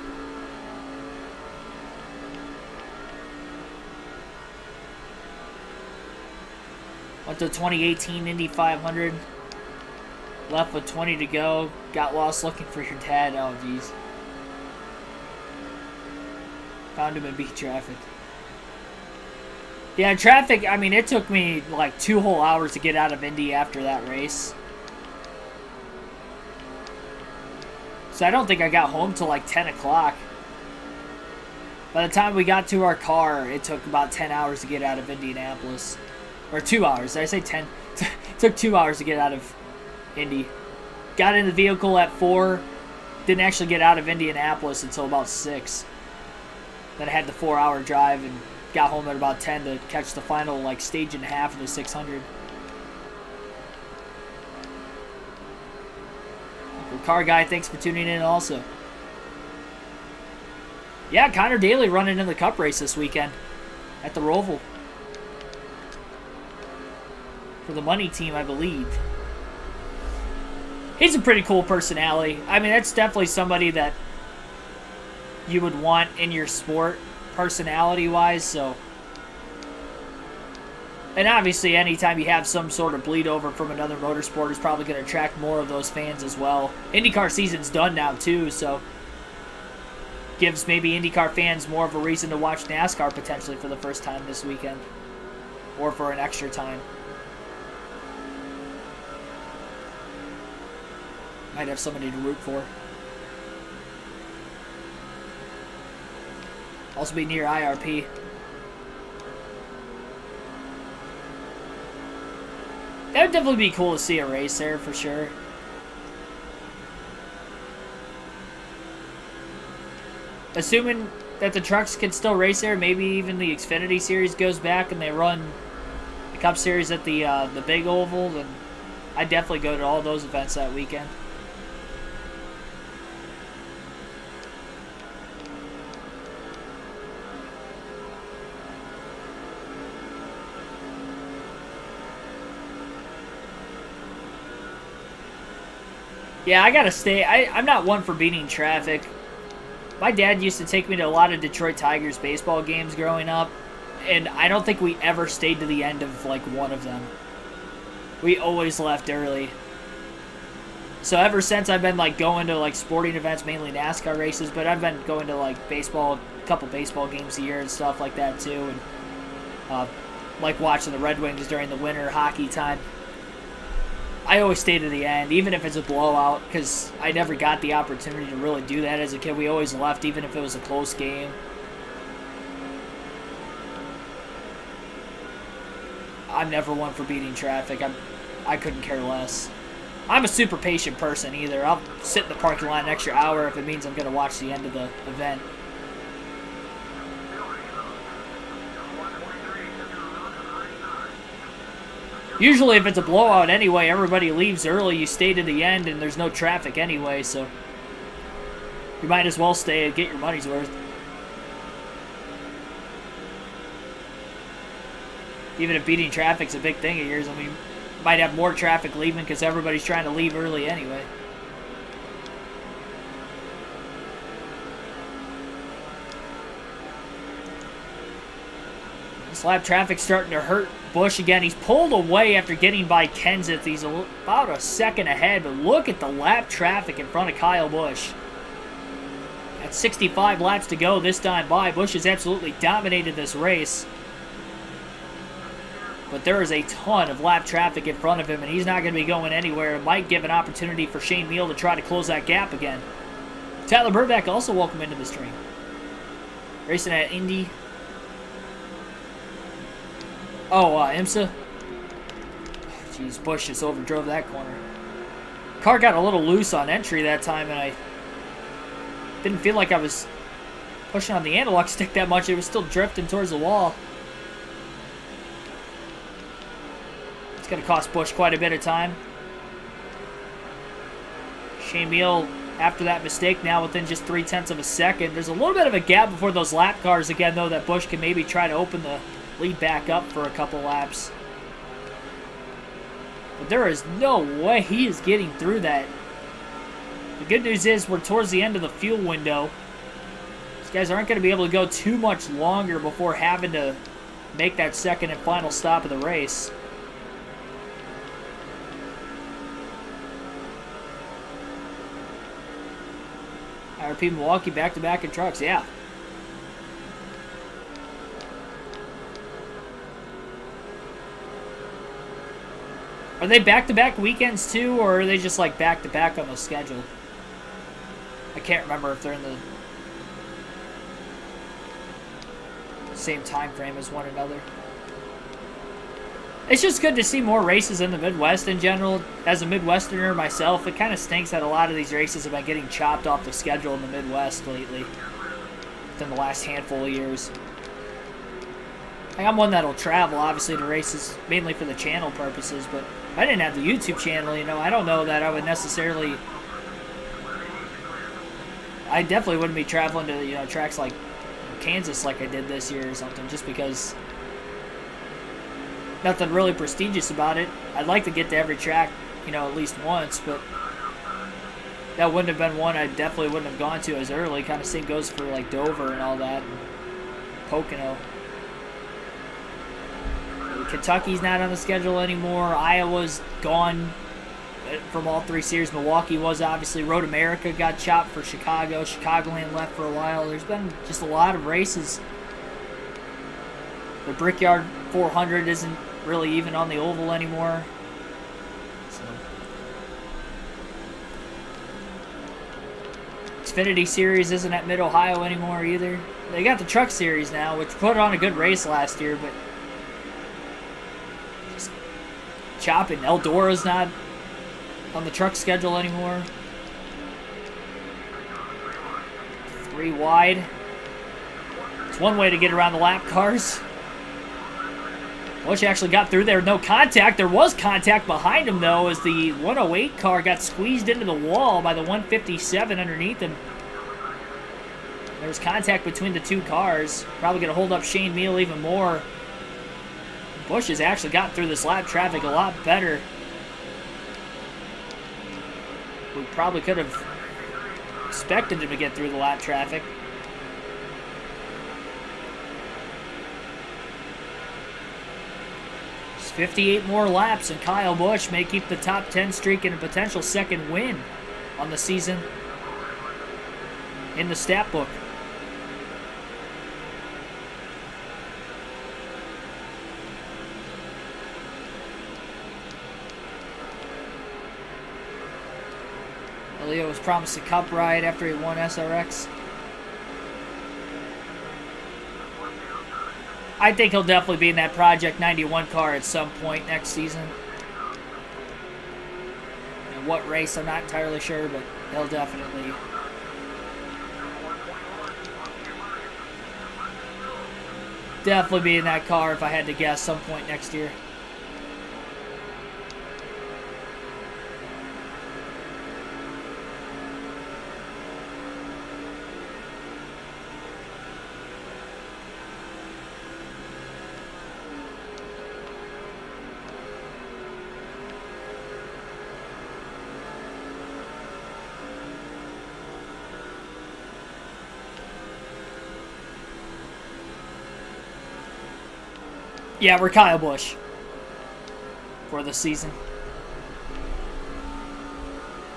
A: Went to 2018 Indy 500. Left with 20 to go. Got lost looking for your dad. Oh, jeez. Found him in beat traffic. Yeah, traffic, I mean, it took me like 2 whole hours to get out of Indy after that race. So I don't think I got home till like 10 o'clock. By the time we got to our car, it took about 10 hours to get out of Indianapolis. Or 2 hours. Did I say 10? It took 2 hours to get out of Indy. Got in the vehicle at 4. Didn't actually get out of Indianapolis until about 6. Then I had the 4-hour drive and got home at about 10 to catch the final like stage and a half of the 600. Car guy, thanks for tuning in also. Yeah, Connor Daly running in the Cup race this weekend at the Roval. For the money team, I believe. He's a pretty cool personality. I mean, that's definitely somebody that you would want in your sport, personality-wise, so. And obviously, anytime you have some sort of bleed over from another motorsport is probably going to attract more of those fans as well. IndyCar season's done now, too, so gives maybe IndyCar fans more of a reason to watch NASCAR potentially for the first time this weekend. Or for an extra time. Might have somebody to root for. Also be near IRP. That would definitely be cool to see a race there for sure. Assuming that the trucks can still race there, maybe even the Xfinity Series goes back and they run the Cup Series at the big oval, then I'd definitely go to all those events that weekend. Yeah, I gotta stay. I'm not one for beating traffic. My dad used to take me to a lot of Detroit Tigers baseball games growing up, and I don't think we ever stayed to the end of, like, one of them. We always left early. So ever since I've been, like, going to, like, sporting events, mainly NASCAR races, but I've been going to, like, baseball, a couple baseball games a year and stuff like that, too, and, like, watching the Red Wings during the winter hockey time. I always stay to the end, even if it's a blowout, because I never got the opportunity to really do that as a kid. We always left, even if it was a close game. I'm never one for beating traffic. I couldn't care less. I'm a super patient person either. I'll sit in the parking lot an extra hour if it means I'm going to watch the end of the event. Usually if it's a blowout anyway, everybody leaves early, you stay to the end, and there's no traffic anyway, so you might as well stay and get your money's worth. Even if beating traffic's a big thing of yours, I mean, you might have more traffic leaving because everybody's trying to leave early anyway. This lap traffic's starting to hurt Busch again. He's pulled away after getting by Kenseth. He's about a second ahead, but look at the lap traffic in front of Kyle Busch. At 65 laps to go this time by, Busch has absolutely dominated this race. But there is a ton of lap traffic in front of him, and he's not going to be going anywhere. It might give an opportunity for Shane Meal to try to close that gap again. Tyler Burback also welcome into the stream. Racing at Indy. Oh, IMSA. Jeez, Busch just overdrove that corner. Car got a little loose on entry that time, and I didn't feel like I was pushing on the analog stick that much. It was still drifting towards the wall. It's going to cost Busch quite a bit of time. Shane Meal, after that mistake, now within just 0.3 of a second. There's a little bit of a gap before those lap cars again, though, that Busch can maybe try to open the lead back up for a couple laps. But there is no way he is getting through that. The good news is we're towards the end of the fuel window. These guys aren't going to be able to go too much longer before having to make that second and final stop of the race. IRP Milwaukee back-to-back in trucks, yeah. Are they back-to-back weekends too, or are they just like back-to-back on the schedule? I can't remember if they're in the same time frame as one another. It's just good to see more races in the Midwest in general. As a Midwesterner myself, it kind of stinks that a lot of these races have been getting chopped off the schedule in the Midwest lately, within the last handful of years. Like, I'm one that'll travel, obviously, to races mainly for the channel purposes, but if I didn't have the YouTube channel, you know, I don't know that I would necessarily... I definitely wouldn't be traveling to, you know, tracks like Kansas like I did this year or something, just because nothing really prestigious about it. I'd like to get to every track, you know, at least once, but that wouldn't have been one I definitely wouldn't have gone to as early. Kind of same goes for like Dover and all that, and Pocono. Kentucky's not on the schedule anymore. Iowa's gone from all three series. Milwaukee was, obviously. Road America got chopped for Chicago. Chicagoland left for a while. There's been just a lot of races. The Brickyard 400 isn't really even on the oval anymore. So. Xfinity Series isn't at Mid-Ohio anymore either. They got the Truck Series now, which put on a good race last year, but just chopping. Eldora's not on the truck schedule anymore. 3 wide. It's one way to get around the lap cars. Busch actually got through there with no contact. There was contact behind him, though, as the 108 car got squeezed into the wall by the 157 underneath him. There was contact between the two cars. Probably going to hold up Shane Meal even more. Busch has actually gotten through this lap traffic a lot better. We probably could have expected him to get through the lap traffic. It's 58 more laps, and Kyle Busch may keep the top 10 streak and a potential second win on the season in the stat book. Leo was promised a cup ride after he won SRX. I think he'll definitely be in that Project 91 car at some point next season. And what race, I'm not entirely sure, but he'll definitely be in that car if I had to guess some point next year. Yeah, we're Kyle Busch for the season.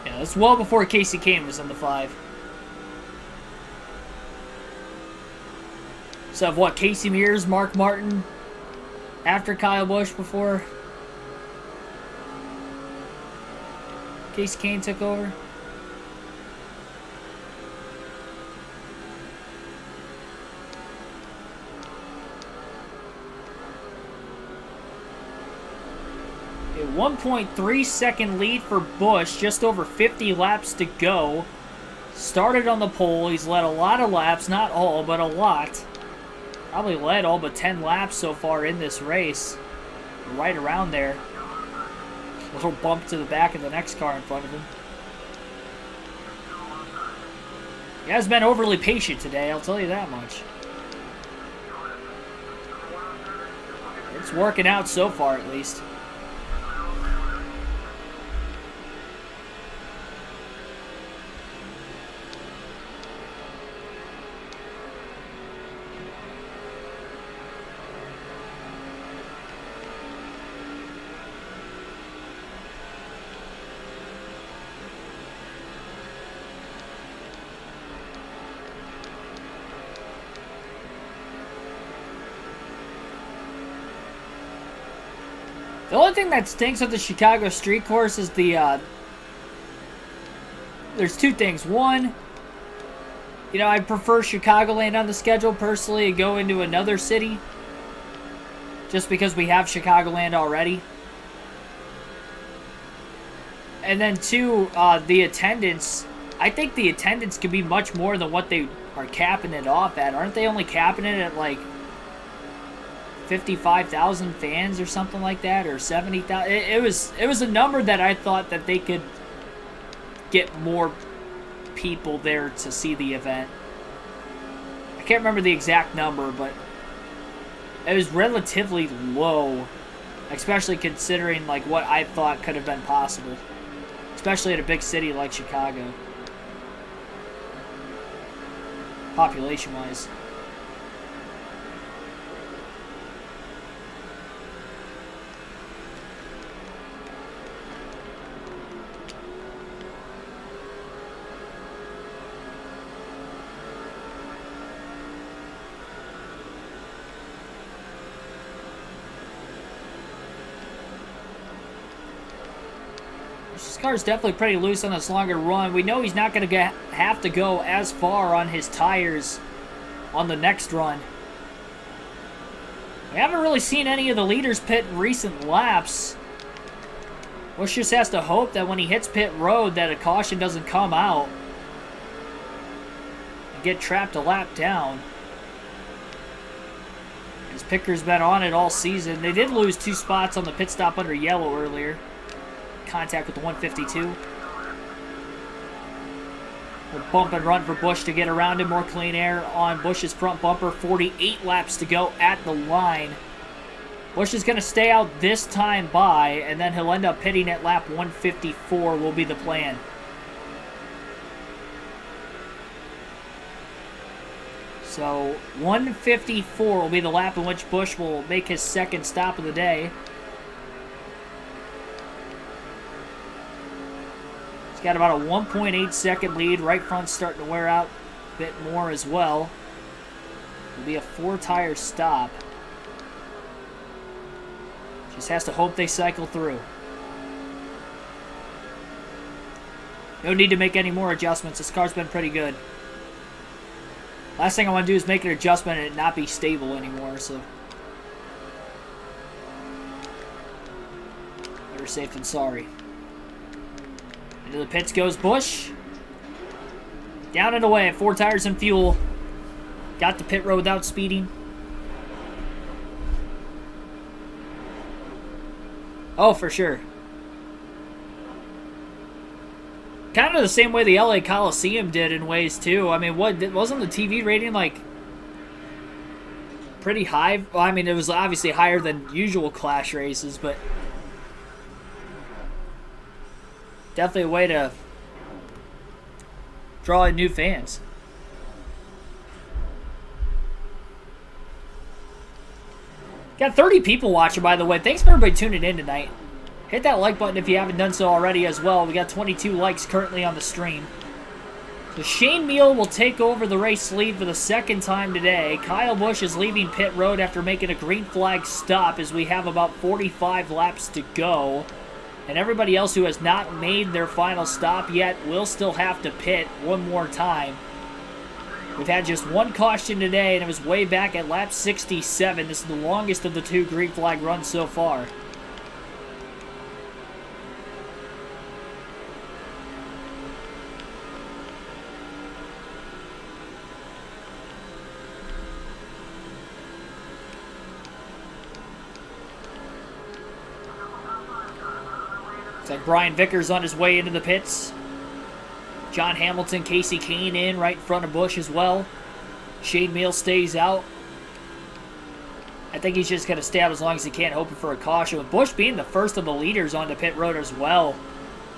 A: Yeah, that's well before Casey Kane was in the 5. So, what, Casey Mears, Mark Martin, after Kyle Busch before Casey Kane took over? 1.3 second lead for Busch, just over 50 laps to go. Started on the pole. He's led a lot of laps, not all, but a lot. Probably led all but 10 laps so far in this race. Right around there. A little bump to the back of the next car in front of him. He has been overly patient today, I'll tell you that much. It's working out so far, at least. The only thing that stinks with the Chicago street course is the, there's two things. One, you know, I prefer Chicagoland on the schedule personally and go into another city. Just because we have Chicagoland already. And then two, the attendance. I think the attendance could be much more than what they are capping it off at. Aren't they only capping it at like 55,000 fans or something like that, or 70,000. It was a number that I thought that they could get more people there to see the event. I can't remember the exact number, but it was relatively low, especially considering like what I thought could have been possible, especially at a big city like Chicago, population-wise. This car is definitely pretty loose on this longer run. We know he's not going to have to go as far on his tires on the next run. We haven't really seen any of the leaders pit in recent laps. Busch just has to hope that when he hits pit road that a caution doesn't come out and get trapped a lap down. His picker's been on it all season. They did lose 2 spots on the pit stop under yellow earlier. Contact with the 152. A bump and run for Busch to get around him. More clean air on Busch's front bumper. 48 laps to go at the line. Busch is going to stay out this time by, and then he'll end up pitting at lap 154 will be the plan. So 154 will be the lap in which Busch will make his second stop of the day. He's got about a 1.8 second lead. Right front's starting to wear out a bit more as well. It'll be a 4-tire stop. Just has to hope they cycle through. No need to make any more adjustments. This car's been pretty good. Last thing I want to do is make an adjustment and it not be stable anymore, so better safe than sorry. Into the pits goes Busch. Down and away, 4 tires and fuel. Got the pit road without speeding. Oh, for sure. Kind of the same way the LA Coliseum did in ways, too. I mean, wasn't the TV rating, like, pretty high? Well, I mean, it was obviously higher than usual Clash races, but definitely a way to draw in new fans. Got 30 people watching, by the way. Thanks for everybody tuning in tonight. Hit that like button if you haven't done so already as well. We got 22 likes currently on the stream. So Shane Meal will take over the race lead for the second time today. Kyle Busch is leaving pit road after making a green flag stop as we have about 45 laps to go. And everybody else who has not made their final stop yet will still have to pit one more time. We've had just one caution today, and it was way back at lap 67. This is the longest of the 2 green flag runs so far. Looks like Brian Vickers on his way into the pits. John Hamilton, Casey Kane in right in front of Busch as well. Shane Meal stays out. I think he's just going to stay out as long as he can, hoping for a caution. With Busch being the first of the leaders onto pit road as well,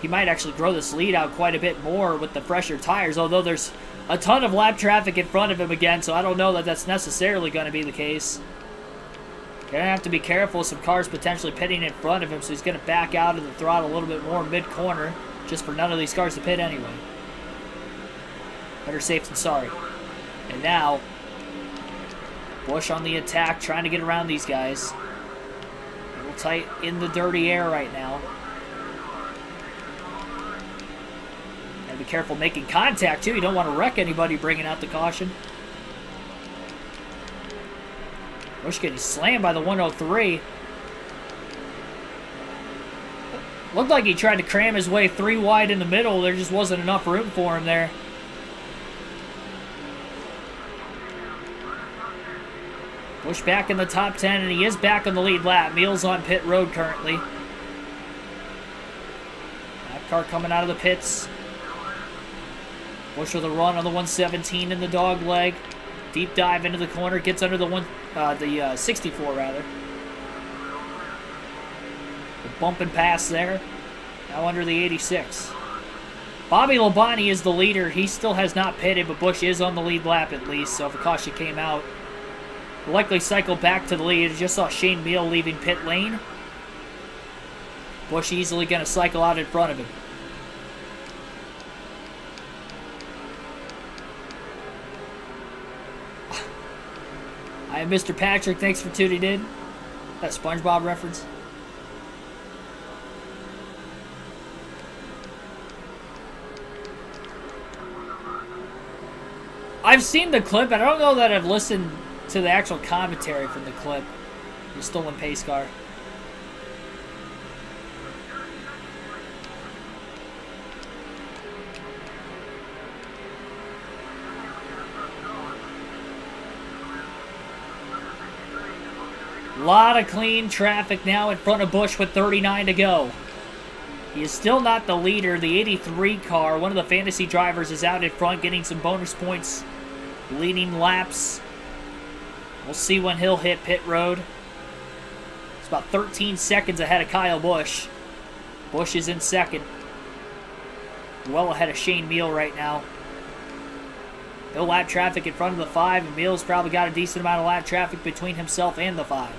A: he might actually grow this lead out quite a bit more with the fresher tires, although there's a ton of lap traffic in front of him again, so I don't know that that's necessarily going to be the case. Going to have to be careful with some cars potentially pitting in front of him, so he's going to back out of the throttle a little bit more mid-corner, just for none of these cars to pit anyway. Better safe than sorry. And now, Busch on the attack, trying to get around these guys. A little tight in the dirty air right now. Gotta be careful making contact, too. You don't want to wreck anybody bringing out the caution. Busch getting slammed by the 103. Looked like he tried to cram his way 3 wide in the middle. There just wasn't enough room for him there. Busch back in the top 10, and he is back on the lead lap. Meals on pit road currently. That car coming out of the pits. Busch with a run on the 117 in the dog leg. Deep dive into the corner, gets under the 64 rather. The bump and pass there. Now under the 86. Bobby Labonte is the leader. He still has not pitted, but Busch is on the lead lap at least, so if a caution came out, will likely cycle back to the lead. Just saw Shane Meal leaving pit lane. Busch easily going to cycle out in front of him. I am Mr. Patrick. Thanks for tuning in. That SpongeBob reference. I've seen the clip, but I don't know that I've listened to the actual commentary from the clip. The stolen pace car. A lot of clean traffic now in front of Busch with 39 to go. He is still not the leader. The 83 car, one of the fantasy drivers, is out in front getting some bonus points, leading laps. We'll see when he'll hit pit road. It's about 13 seconds ahead of Kyle Busch. Busch is in second. Well ahead of Shane Meal right now. No lap traffic in front of the 5, and Meal's probably got a decent amount of lap traffic between himself and the 5.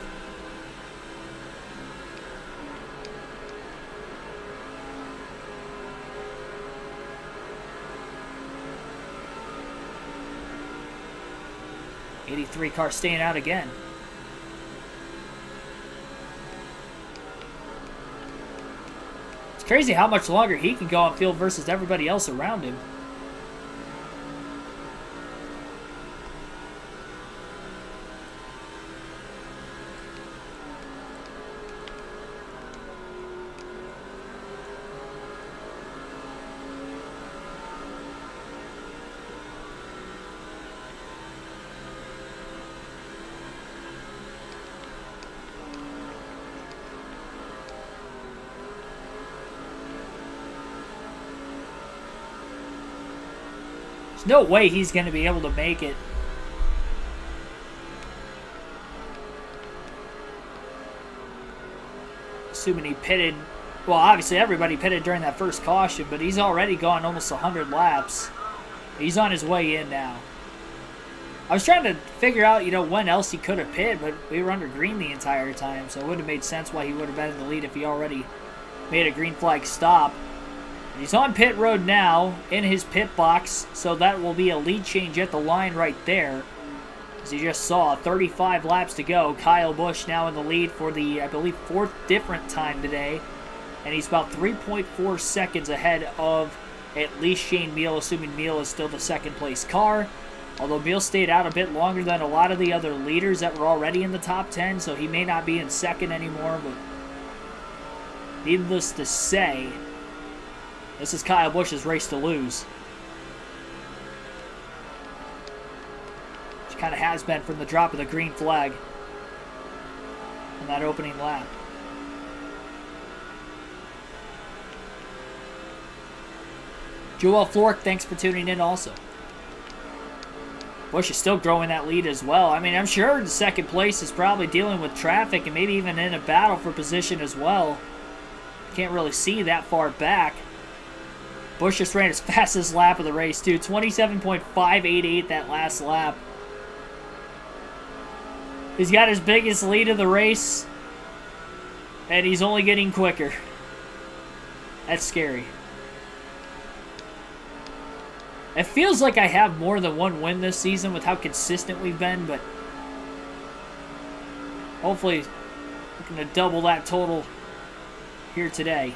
A: '83 car staying out again. It's crazy how much longer he can go on field versus everybody else around him. There's no way he's going to be able to make it. Assuming he pitted. Well, obviously everybody pitted during that first caution, but he's already gone almost 100 laps. He's on his way in now. I was trying to figure out, when else he could have pitted, but we were under green the entire time, so it would have made sense why he would have been in the lead if he already made a green flag stop. He's on pit road now, in his pit box, so that will be a lead change at the line right there. As you just saw, 35 laps to go. Kyle Busch now in the lead for the, I believe, 4th different time today. And he's about 3.4 seconds ahead of at least Shane Meal, assuming Meal is still the second place car. Although Meal stayed out a bit longer than a lot of the other leaders that were already in the top 10, so he may not be in second anymore, but needless to say, this is Kyle Busch's race to lose. Which kind of has been from the drop of the green flag on that opening lap. Joel Flork, thanks for tuning in also. Busch is still growing that lead as well. I mean, I'm sure the second place is probably dealing with traffic and maybe even in a battle for position as well. Can't really see that far back. Busch just ran his fastest lap of the race, too. 27.588 that last lap. He's got his biggest lead of the race, and he's only getting quicker. That's scary. It feels like I have more than one win this season with how consistent we've been, but hopefully we're going to double that total here today.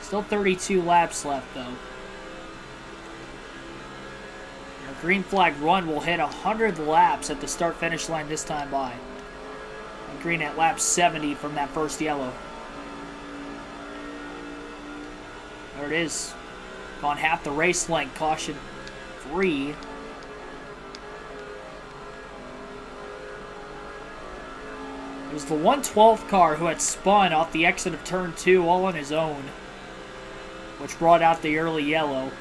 A: Still 32 laps left, though. Our green flag run will hit 100 laps at the start-finish line this time by. Green at lap 70 from that first yellow. There it is. Gone half the race length. Caution free. It was the 112th car who had spun off the exit of turn 2 all on his own, which brought out the early yellow.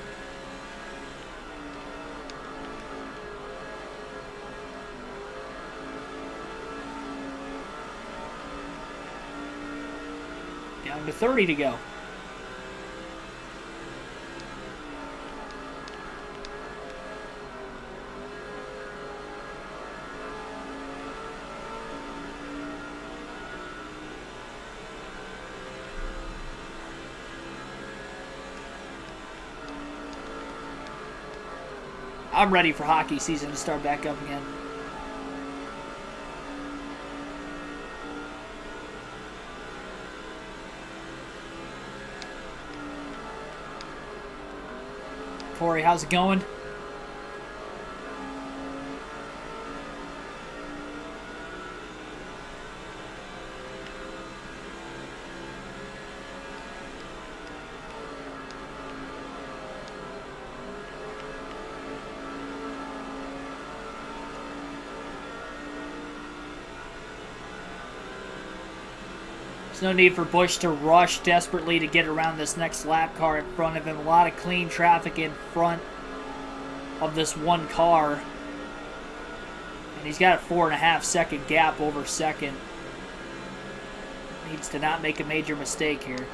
A: Down to 30 to go. I'm ready for hockey season to start back up again. Corey, how's it going? No need for Busch to rush desperately to get around this next lap car in front of him. A lot of clean traffic in front of this one car. And he's got a 4.5 second gap over second. Needs to not make a major mistake here.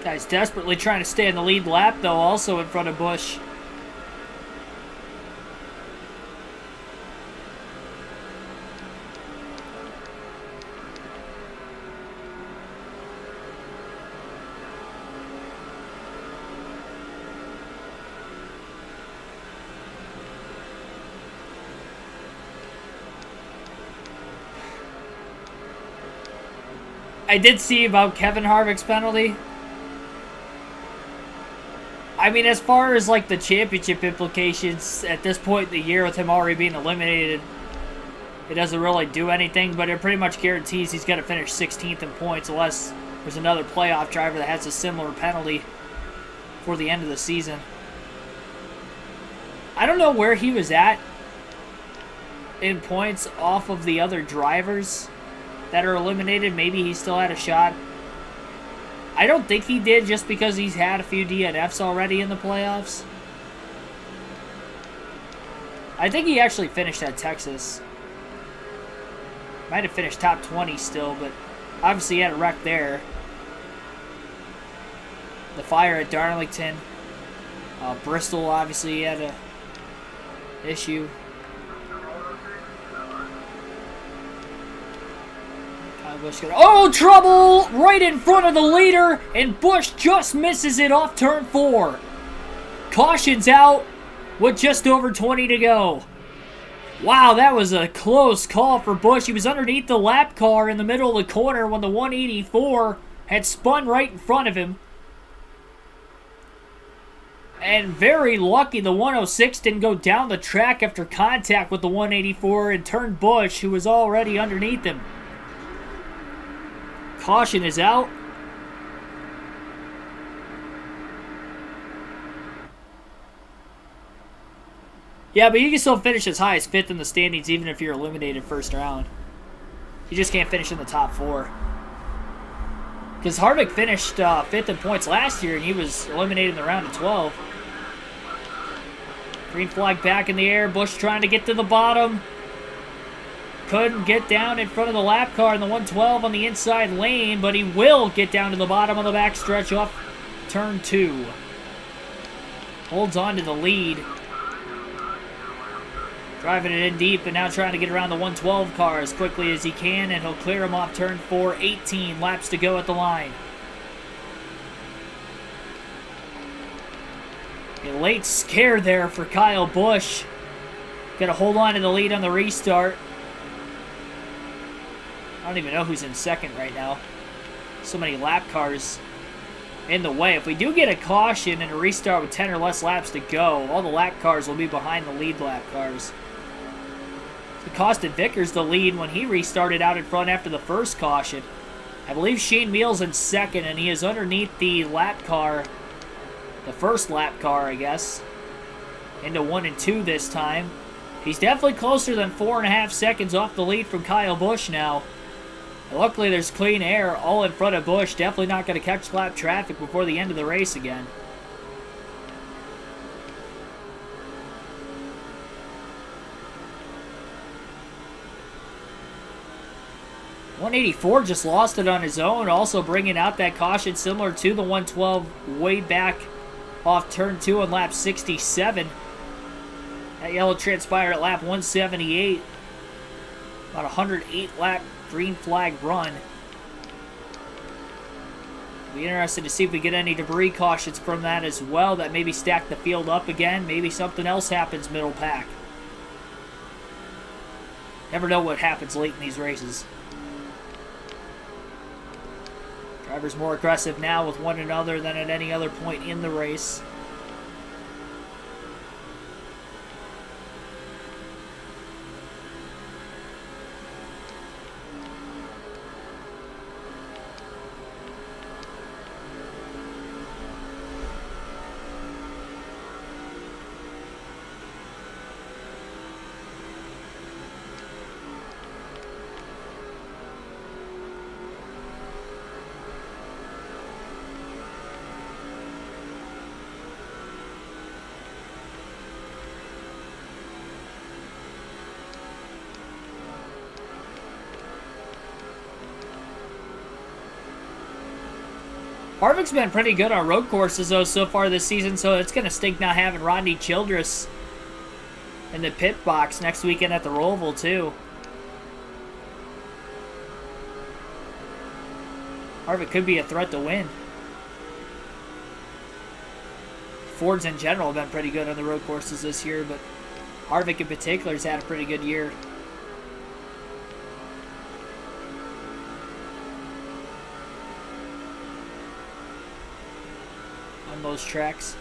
A: Guy's desperately trying to stay in the lead lap, though, also in front of Busch. I did see about Kevin Harvick's penalty. I mean, as far as like the championship implications at this point in the year with him already being eliminated, it doesn't really do anything, but it pretty much guarantees he's going to finish 16th in points unless there's another playoff driver that has a similar penalty for the end of the season. I don't know where he was at in points off of the other drivers that are eliminated. Maybe he still had a shot. I don't think he did just because he's had a few DNFs already in the playoffs. I think he actually finished at Texas. Might have finished top 20 still, but obviously he had a wreck there. The fire at Darlington. Bristol obviously had a issue. Oh, trouble! Right in front of the leader, and Busch just misses it off turn 4. Caution's out with just over 20 to go. Wow, that was a close call for Busch. He was underneath the lap car in the middle of the corner when the 184 had spun right in front of him. And very lucky the 106 didn't go down the track after contact with the 184 and turned Busch, who was already underneath him. Caution is out. Yeah, but you can still finish as high as 5th in the standings even if you're eliminated first round. You just can't finish in the top 4. Because Harvick finished 5th in points last year and he was eliminated in the round of 12. Green flag back in the air. Busch trying to get to the bottom. Couldn't get down in front of the lap car in the 112 on the inside lane, but he will get down to the bottom of the backstretch off turn 2. Holds on to the lead. Driving it in deep and now trying to get around the 112 car as quickly as he can, and he'll clear him off turn 4. 18 laps to go at the line. A late scare there for Kyle Busch. Got to hold on to the lead on the restart. I don't even know who's in second right now. So many lap cars in the way. If we do get a caution and a restart with 10 or less laps to go, all the lap cars will be behind the lead lap cars. It costed Vickers the lead when he restarted out in front after the first caution. I believe Shane Meals in second, and he is underneath the lap car, the first lap car, I guess, into 1 and 2 this time. He's definitely closer than 4.5 seconds off the lead from Kyle Busch now. And luckily, there's clean air all in front of Busch. Definitely not going to catch lap traffic before the end of the race again. .184 just lost it on his own, also bringing out that caution similar to the 112 way back off turn 2 on lap 67. That yellow transpired at lap 178. About 108 lap green flag run. Be interested to see if we get any debris cautions from that as well. That maybe stack the field up again. Maybe something else happens middle pack. Never know what happens late in these races. Drivers more aggressive now with one another than at any other point in the race. Harvick's been pretty good on road courses, though, so far this season, so it's going to stink not having Rodney Childress in the pit box next weekend at the Roval, too. Harvick could be a threat to win. Fords in general have been pretty good on the road courses this year, but Harvick in particular has had a pretty good year. Those tracks.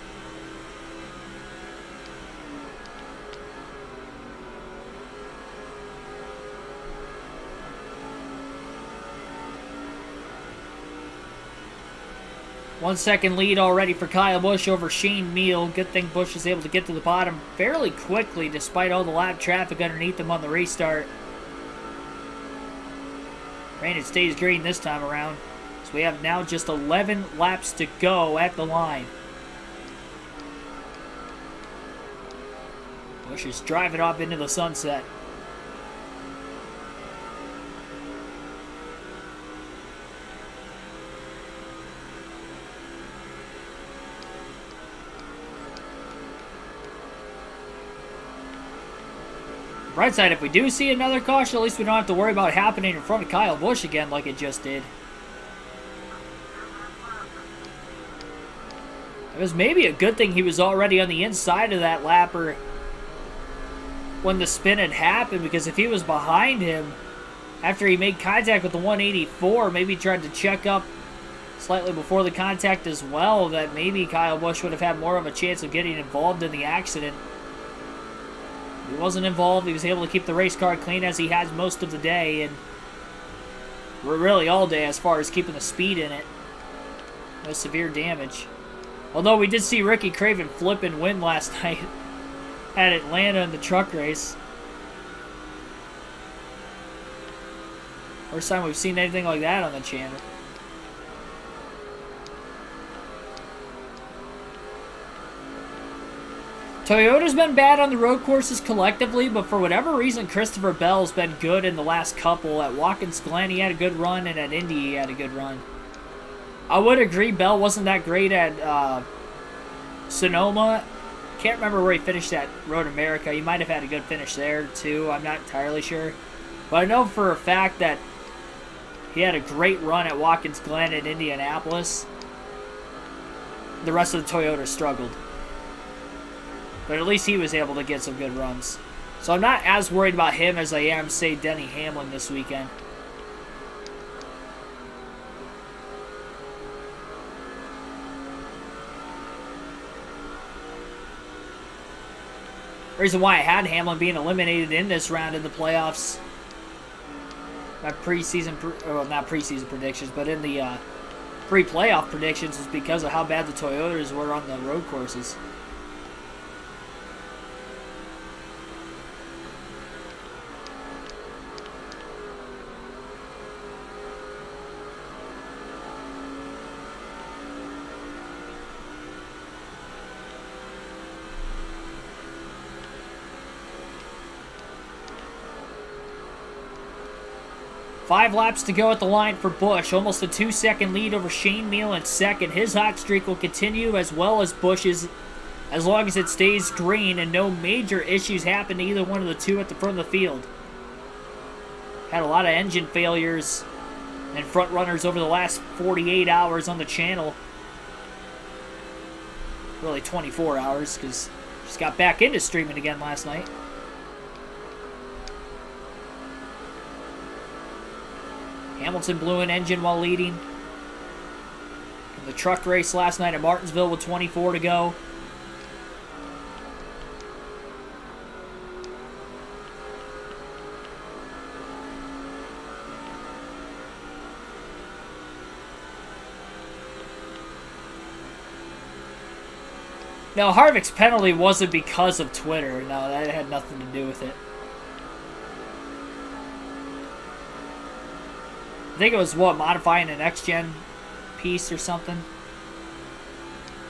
A: One second lead already for Kyle Busch over Shane Meal. Good thing Busch is able to get to the bottom fairly quickly despite all the lap traffic underneath him on the restart. Granted, stays green this time around. We have now just 11 laps to go at the line. Busch is driving off into the sunset. Bright side, if we do see another caution, at least we don't have to worry about it happening in front of Kyle Busch again like it just did. It was maybe a good thing he was already on the inside of that lapper when the spin had happened, because if he was behind him after he made contact with the 184, maybe tried to check up slightly before the contact as well, that maybe Kyle Busch would have had more of a chance of getting involved in the accident. He wasn't involved. He was able to keep the race car clean as he has most of the day, and really all day as far as keeping the speed in it. No severe damage. Although we did see Ricky Craven flip and win last night at Atlanta in the truck race. First time we've seen anything like that on the channel. Toyota's been bad on the road courses collectively, but for whatever reason, Christopher Bell's been good in the last couple. At Watkins Glen, he had a good run, and at Indy, he had a good run. I would agree, Bell wasn't that great at Sonoma. Can't remember where he finished at Road America. He might have had a good finish there, too. I'm not entirely sure. But I know for a fact that he had a great run at Watkins Glen in Indianapolis. The rest of the Toyota struggled. But at least he was able to get some good runs. So I'm not as worried about him as I am, say, Denny Hamlin this weekend. Reason why I had Hamlin being eliminated in this round in the playoffs. My preseason, well, not preseason predictions, but in the pre-playoff predictions was because of how bad the Toyotas were on the road courses. Five laps to go at the line for Busch. Almost a 2-second lead over Shane Meal in second. His hot streak will continue as well as Busch's, as long as it stays green and no major issues happen to either one of the two at the front of the field. Had a lot of engine failures and front runners over the last 48 hours on the channel. Really 24 hours, because just got back into streaming again last night. Hamilton blew an engine while leading. In the truck race last night at Martinsville with 24 to go. Now, Harvick's penalty wasn't because of Twitter. No, that had nothing to do with it. I think it was, what, modifying an X-Gen piece or something?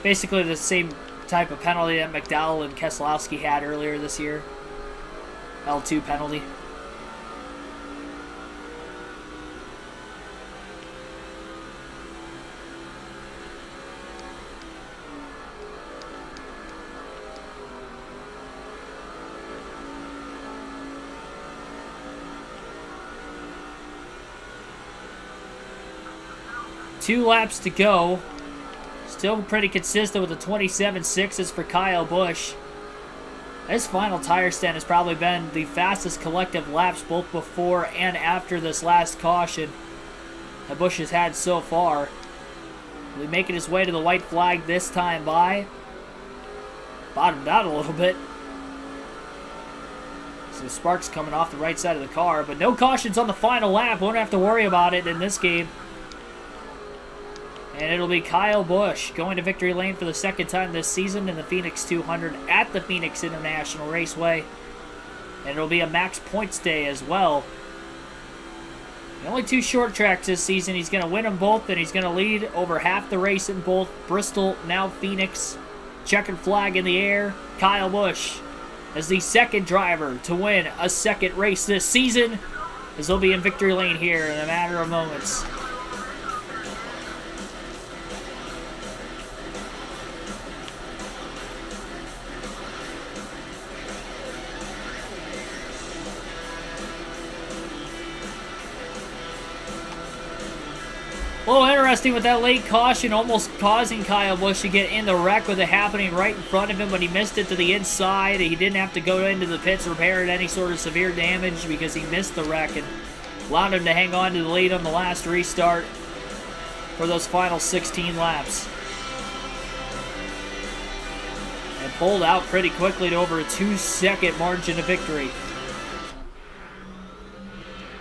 A: Basically the same type of penalty that McDowell and Keselowski had earlier this year. L2 penalty. Two laps to go. Still pretty consistent with the 27.6s for Kyle Busch. His final tire stand has probably been the fastest collective laps both before and after this last caution that Busch has had so far. Will he making his way to the white flag this time by? Bottomed out a little bit. So sparks coming off the right side of the car, but no cautions on the final lap. Won't have to worry about it in this game. And it'll be Kyle Busch going to victory lane for the second time this season in the Phoenix 200 at the Phoenix International Raceway. And it'll be a max points day as well. The only two short tracks this season. He's going to win them both, and he's going to lead over half the race in both. Bristol, now Phoenix. Checkered flag in the air. Kyle Busch as the second driver to win a second race this season, as he'll be in victory lane here in a matter of moments. A little interesting with that late caution, almost causing Kyle Busch to get in the wreck with it happening right in front of him, but he missed it to the inside. He didn't have to go into the pits, repair any sort of severe damage because he missed the wreck and allowed him to hang on to the lead on the last restart for those final 16 laps. And pulled out pretty quickly to over a 2-second margin of victory.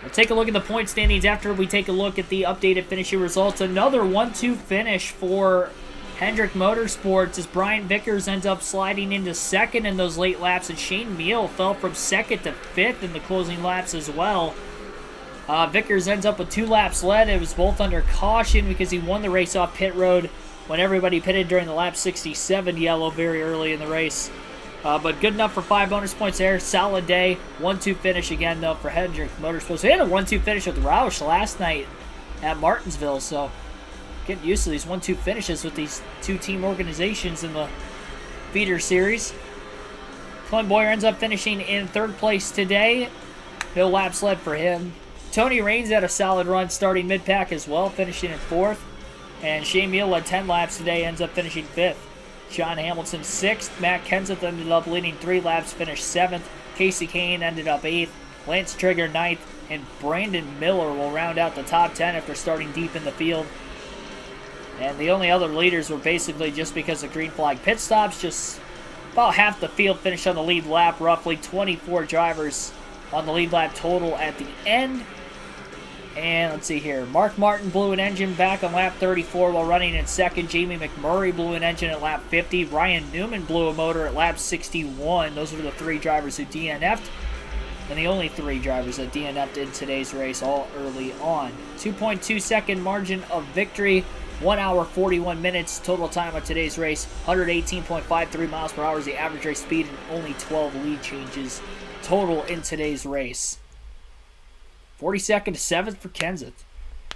A: We'll take a look at the point standings after we take a look at the updated finishing results. Another 1-2 finish for Hendrick Motorsports as Brian Vickers ends up sliding into second in those late laps, and Shane Meal fell from second to fifth in the closing laps as well. Vickers ends up with 2 laps led. It was both under caution because he won the race off pit road when everybody pitted during the lap 67 yellow very early in the race. But good enough for 5 bonus points there. Solid day. 1-2 finish again, though, for Hendrick Motorsports. We had a 1-2 finish with Roush last night at Martinsville, so getting used to these 1-2 finishes with these 2-team organizations in the feeder series. Clint Boyer ends up finishing in 3rd place today. No laps led for him. Tony Raines had a solid run starting mid-pack as well, finishing in 4th. And Shane Meal led 10 laps today, ends up finishing 5th. John Hamilton 6th. Matt Kenseth ended up leading 3 laps, finished 7th. Casey Kane ended up 8th. Lance Trigger 9th. And Brandon Miller will round out the top 10 after starting deep in the field. And the only other leaders were basically just because of green flag pit stops. Just about half the field finished on the lead lap. Roughly 24 drivers on the lead lap total at the end. And let's see here. Mark Martin blew an engine back on lap 34 while running in second. Jamie McMurray blew an engine at lap 50. Ryan Newman blew a motor at lap 61. Those were the 3 drivers who DNF'd. And the only 3 drivers that DNF'd in today's race all early on. 2.2 second margin of victory. 1 hour 41 minutes. Total time of today's race. 118.53 miles per hour is the average race speed. And only 12 lead changes total in today's race. 42nd to 7th for Kenseth.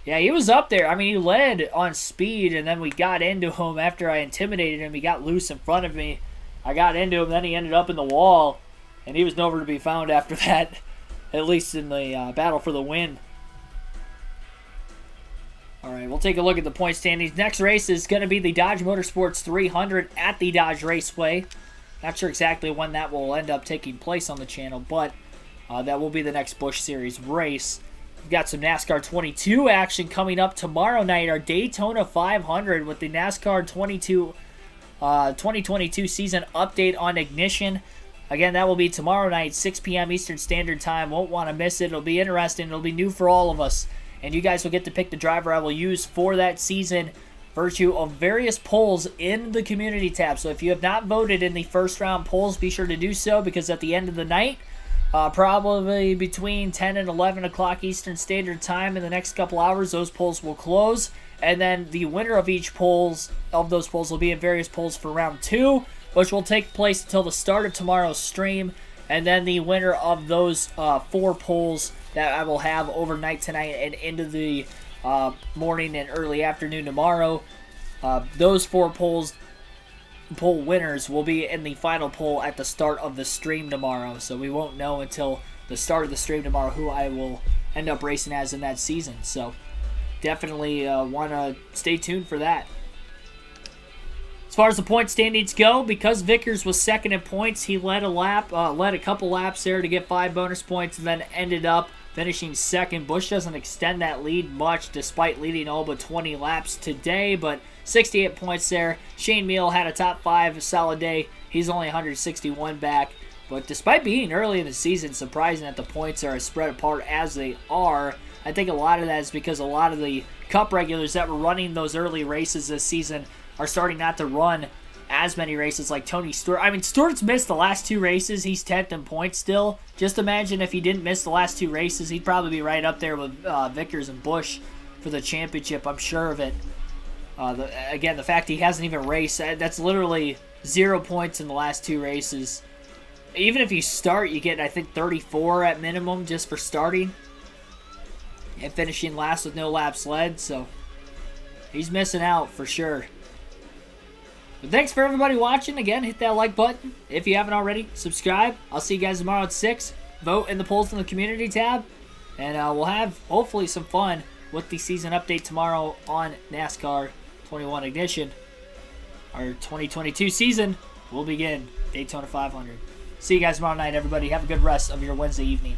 A: Yeah, he was up there. I mean, he led on speed, and then we got into him after I intimidated him. He got loose in front of me. I got into him, then he ended up in the wall, and he was nowhere to be found after that, at least in the battle for the win. All right, we'll take a look at the point standings. Next race is going to be the Dodge Motorsports 300 at the Dodge Raceway. Not sure exactly when that will end up taking place on the channel, but that will be the next Busch Series race. We've got some NASCAR 22 action coming up tomorrow night. Our Daytona 500 with the NASCAR 2022 season update on Ignition. Again, that will be tomorrow night, 6 p.m. Eastern Standard Time. Won't want to miss it. It'll be interesting. It'll be new for all of us. And you guys will get to pick the driver I will use for that season, virtue of various polls in the community tab. So if you have not voted in the first round polls, be sure to do so, because at the end of the night, probably between 10 and 11 o'clock Eastern Standard Time in the next couple hours, those polls will close. And then the winner of each of those polls will be in various polls for round 2, which will take place until the start of tomorrow's stream. And then the winner of those 4 polls that I will have overnight tonight and into the morning and early afternoon tomorrow, those 4 poll winners will be in the final poll at the start of the stream tomorrow. So we won't know until the start of the stream tomorrow who I will end up racing as in that season. So definitely want to stay tuned for that. As far as the point standings go, because Vickers was second in points, he led a couple laps there to get 5 bonus points, and then ended up finishing second. Busch doesn't extend that lead much, despite leading all but 20 laps today, but 68 points there. Shane Meal had a top 5 solid day. He's only 161 back. But despite being early in the season, surprising that the points are as spread apart as they are. I think a lot of that is because a lot of the Cup regulars that were running those early races this season are starting not to run as many races like Tony Stewart. I mean, Stewart's missed the last 2 races. He's 10th in points still. Just imagine if he didn't miss the last 2 races, he'd probably be right up there with Vickers and Busch for the championship. I'm sure of it. Again, the fact he hasn't even raced, that's literally 0 points in the last 2 races. Even if you start, you get, I think, 34 at minimum just for starting and finishing last with no laps led. So he's missing out for sure. But thanks for everybody watching. Again, hit that like button if you haven't already. Subscribe. I'll see you guys tomorrow at 6. Vote in the polls in the community tab. And we'll have, hopefully, some fun with with the season update tomorrow on NASCAR 21 Ignition. Our 2022 season will begin Daytona 500. See you guys tomorrow night, everybody. Have a good rest of your Wednesday evening.